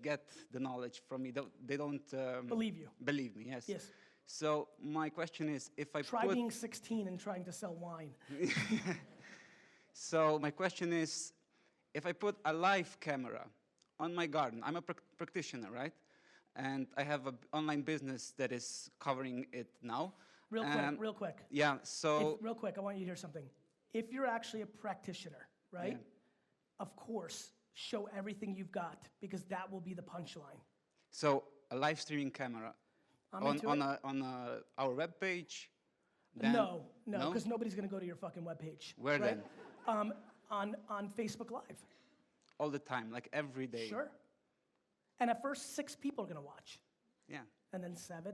get the knowledge from me. They don't believe you. Believe me, yes. Yes. So my question is, if I try being 16 and trying to sell wine. So my question is, if I put a live camera on my garden, I'm a practitioner, right? And I have an online business that is covering it now. Real quick. Yeah, so... Real quick, I want you to hear something. If you're actually a practitioner, right? Yeah. Of course, show everything you've got, because that will be the punchline. So, a live streaming camera on our webpage? No, because nobody's going to go to your fucking webpage. Where right? then? On Facebook Live. All the time, like every day? Sure. And at first, 6 people are going to watch. Yeah. And then 7,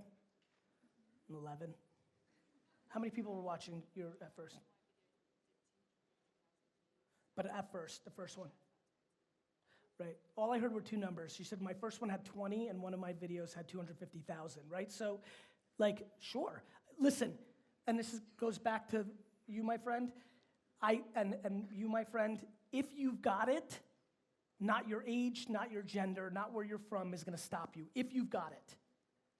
11. How many people were watching your at first? But at first, the first one. Right. All I heard were 2 numbers. She said my first one had 20 and one of my videos had 250,000, right? So, like, sure. Listen, and goes back to you, my friend. And you, my friend, if you've got it, not your age, not your gender, not where you're from is going to stop you. If you've got it.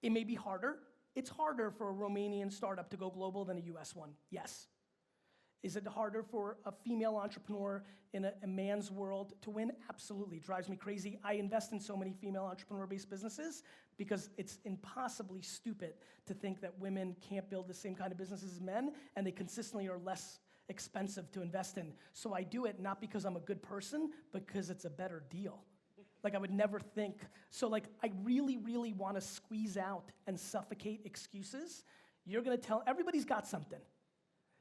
It may be harder. It's harder for a Romanian startup to go global than a US one, yes. Is it harder for a female entrepreneur in a man's world to win? Absolutely, it drives me crazy. I invest in so many female entrepreneur-based businesses because it's impossibly stupid to think that women can't build the same kind of businesses as men, and they consistently are less expensive to invest in. So I do it not because I'm a good person, but because it's a better deal. Like, I would never think. So, like, I really, really want to squeeze out and suffocate excuses. You're going to tell, everybody's got something.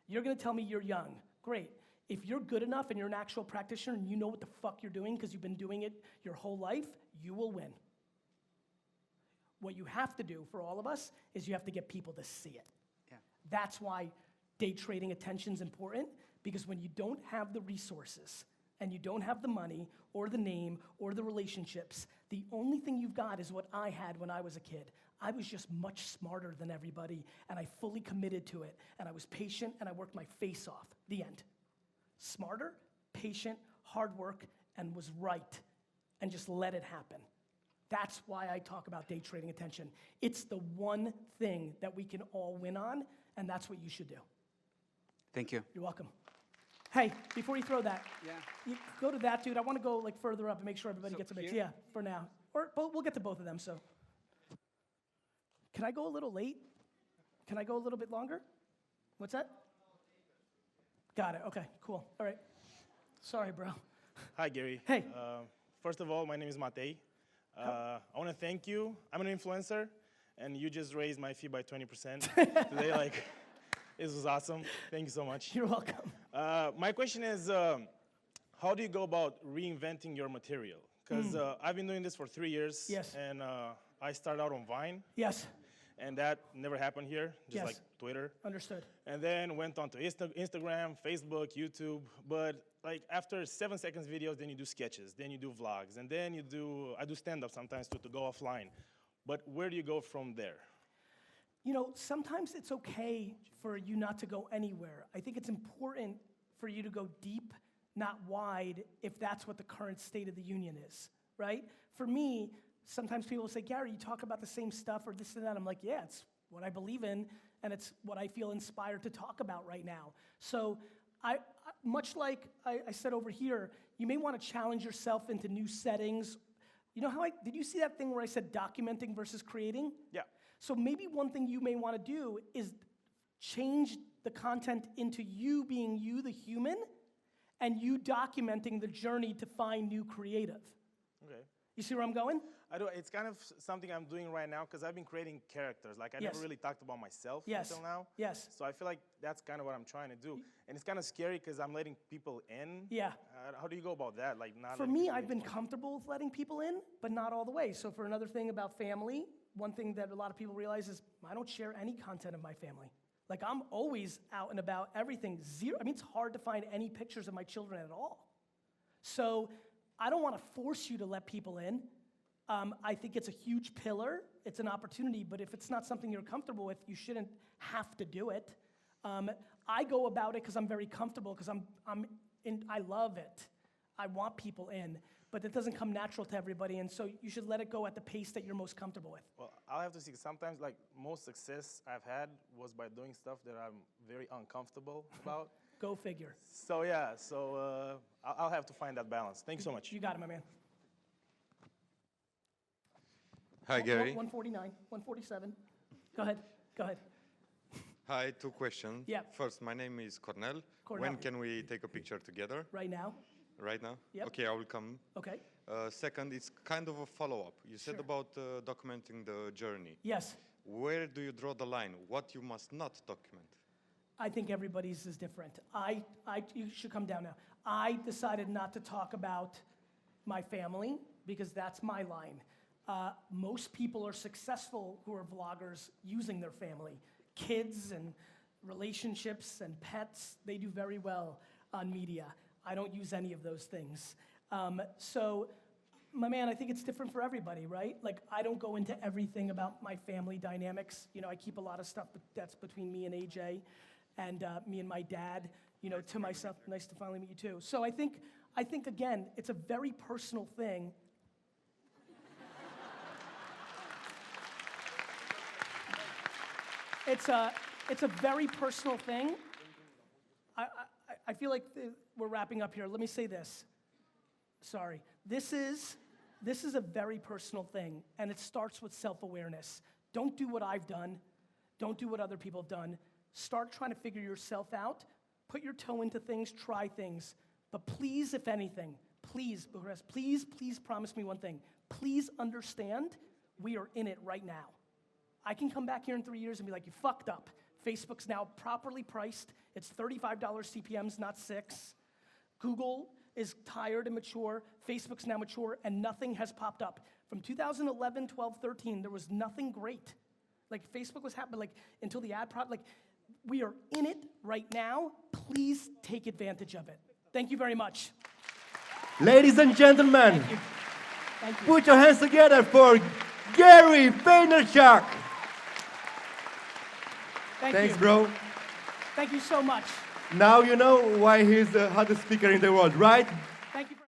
You're going to tell me you're young. Great. If you're good enough and you're an actual practitioner and you know what the fuck you're doing because you've been doing it your whole life, you will win. What you have to do for all of us is you have to get people to see it. Yeah. That's why day trading attention is important, because when you don't have the resources and you don't have the money or the name or the relationships, the only thing you've got is what I had when I was a kid. I was just much smarter than everybody, and I fully committed to it, and I was patient, and I worked my face off. The end. Smarter, patient, hard work, and was right, and just let it happen. That's why I talk about day trading attention. It's the one thing that we can all win on, and that's what you should do. Thank you. You're welcome. Hey, before you throw that, yeah, you go to that dude. I want to go like further up and make sure everybody gets a mix. Here? Yeah, for now. Or we'll get to both of them. So, can I go a little late? Can I go a little bit longer? What's that? Got it. Okay, cool. All right. Sorry, bro. Hi, Gary. Hey. First of all, my name is Matei. I want to thank you. I'm an influencer, and you just raised my fee by 20% today. Like, this was awesome. Thank you so much. You're welcome. My question is, how do you go about reinventing your material? Because I've been doing this for 3 years. Yes. And I started out on Vine. Yes. And that never happened here, just like Twitter. Understood. And then went on to Instagram, Facebook, YouTube. But like after 7 seconds videos, then you do sketches, then you do vlogs, and then I do stand-up sometimes to go offline. But where do you go from there? You know, sometimes it's okay for you not to go anywhere. I think it's important for you to go deep, not wide, if that's what the current state of the union is, right? For me, sometimes people will say, Gary, you talk about the same stuff or this and that. I'm like, yeah, it's what I believe in, and it's what I feel inspired to talk about right now. So much like I said over here, you may want to challenge yourself into new settings. You know how did you see that thing where I said documenting versus creating? Yeah. So maybe one thing you may want to do is change the content into you being you, the human, and you documenting the journey to find new creative. Okay. You see where I'm going? I do. It's kind of something I'm doing right now because I've been creating characters. Like I Yes. never really talked about myself Yes. until now. Yes. So I feel like that's kind of what I'm trying to do, and it's kind of scary because I'm letting people in. Yeah. How do you go about that? Like not. For letting me, people I've in? been comfortable with letting people in, but not all the way. So for another thing about family, one thing that a lot of people realize is I don't share any content of my family. Like I'm always out and about, everything, zero. I mean, it's hard to find any pictures of my children at all. So I don't want to force you to let people in. I think it's a huge pillar. It's an opportunity, but if it's not something you're comfortable with, you shouldn't have to do it. I go about it because I'm very comfortable, because I love it. I want people in, but it doesn't come natural to everybody, and so you should let it go at the pace that you're most comfortable with. Well, I'll have to see. Sometimes, like most success I've had was by doing stuff that I'm very uncomfortable about. Go figure. So yeah. So I'll have to find that balance. Thank you so much. You got it, my man. Hi, Gary. 149, 147. Go ahead. Go ahead. Hi, 2 questions. Yeah. First, my name is Cornel. Cornel. When can we take a picture together? Right now. Right now? Yep. Okay, I will come. Okay. Second, it's kind of a follow-up. You said Sure. about documenting the journey. Yes. Where do you draw the line? What you must not document? I think everybody's is different. You should come down now. I decided not to talk about my family because that's my line. Most people are successful who are vloggers using their family. Kids and relationships and pets, they do very well on media. I don't use any of those things. So, my man, I think it's different for everybody, right? Like, I don't go into everything about my family dynamics. You know, I keep a lot of stuff that's between me and AJ and me and my dad, you know, to myself. Nice to finally meet you too. So I think again, it's a very personal thing. It's a very personal thing. I feel like we're wrapping up here. Let me say this. Sorry. This is a very personal thing, and it starts with self-awareness. Don't do what I've done. Don't do what other people have done. Start trying to figure yourself out. Put your toe into things. Try things. But please, if anything, please, Bucharest, please promise me one thing. Please understand we are in it right now. I can come back here in 3 years and be like, you fucked up. Facebook's now properly priced. It's $35 CPMs, not $6. Google is tired and mature. Facebook's now mature, and nothing has popped up. From 2011, 12, 13, there was nothing great. Like, Facebook was happening, like, until the ad product, like, we are in it right now. Please take advantage of it. Thank you very much. Ladies and gentlemen, Thank you. Thank you. put your hands together for Gary Vaynerchuk. Thanks, you. bro. Thank you so much. Now you know why he's the hottest speaker in the world, right?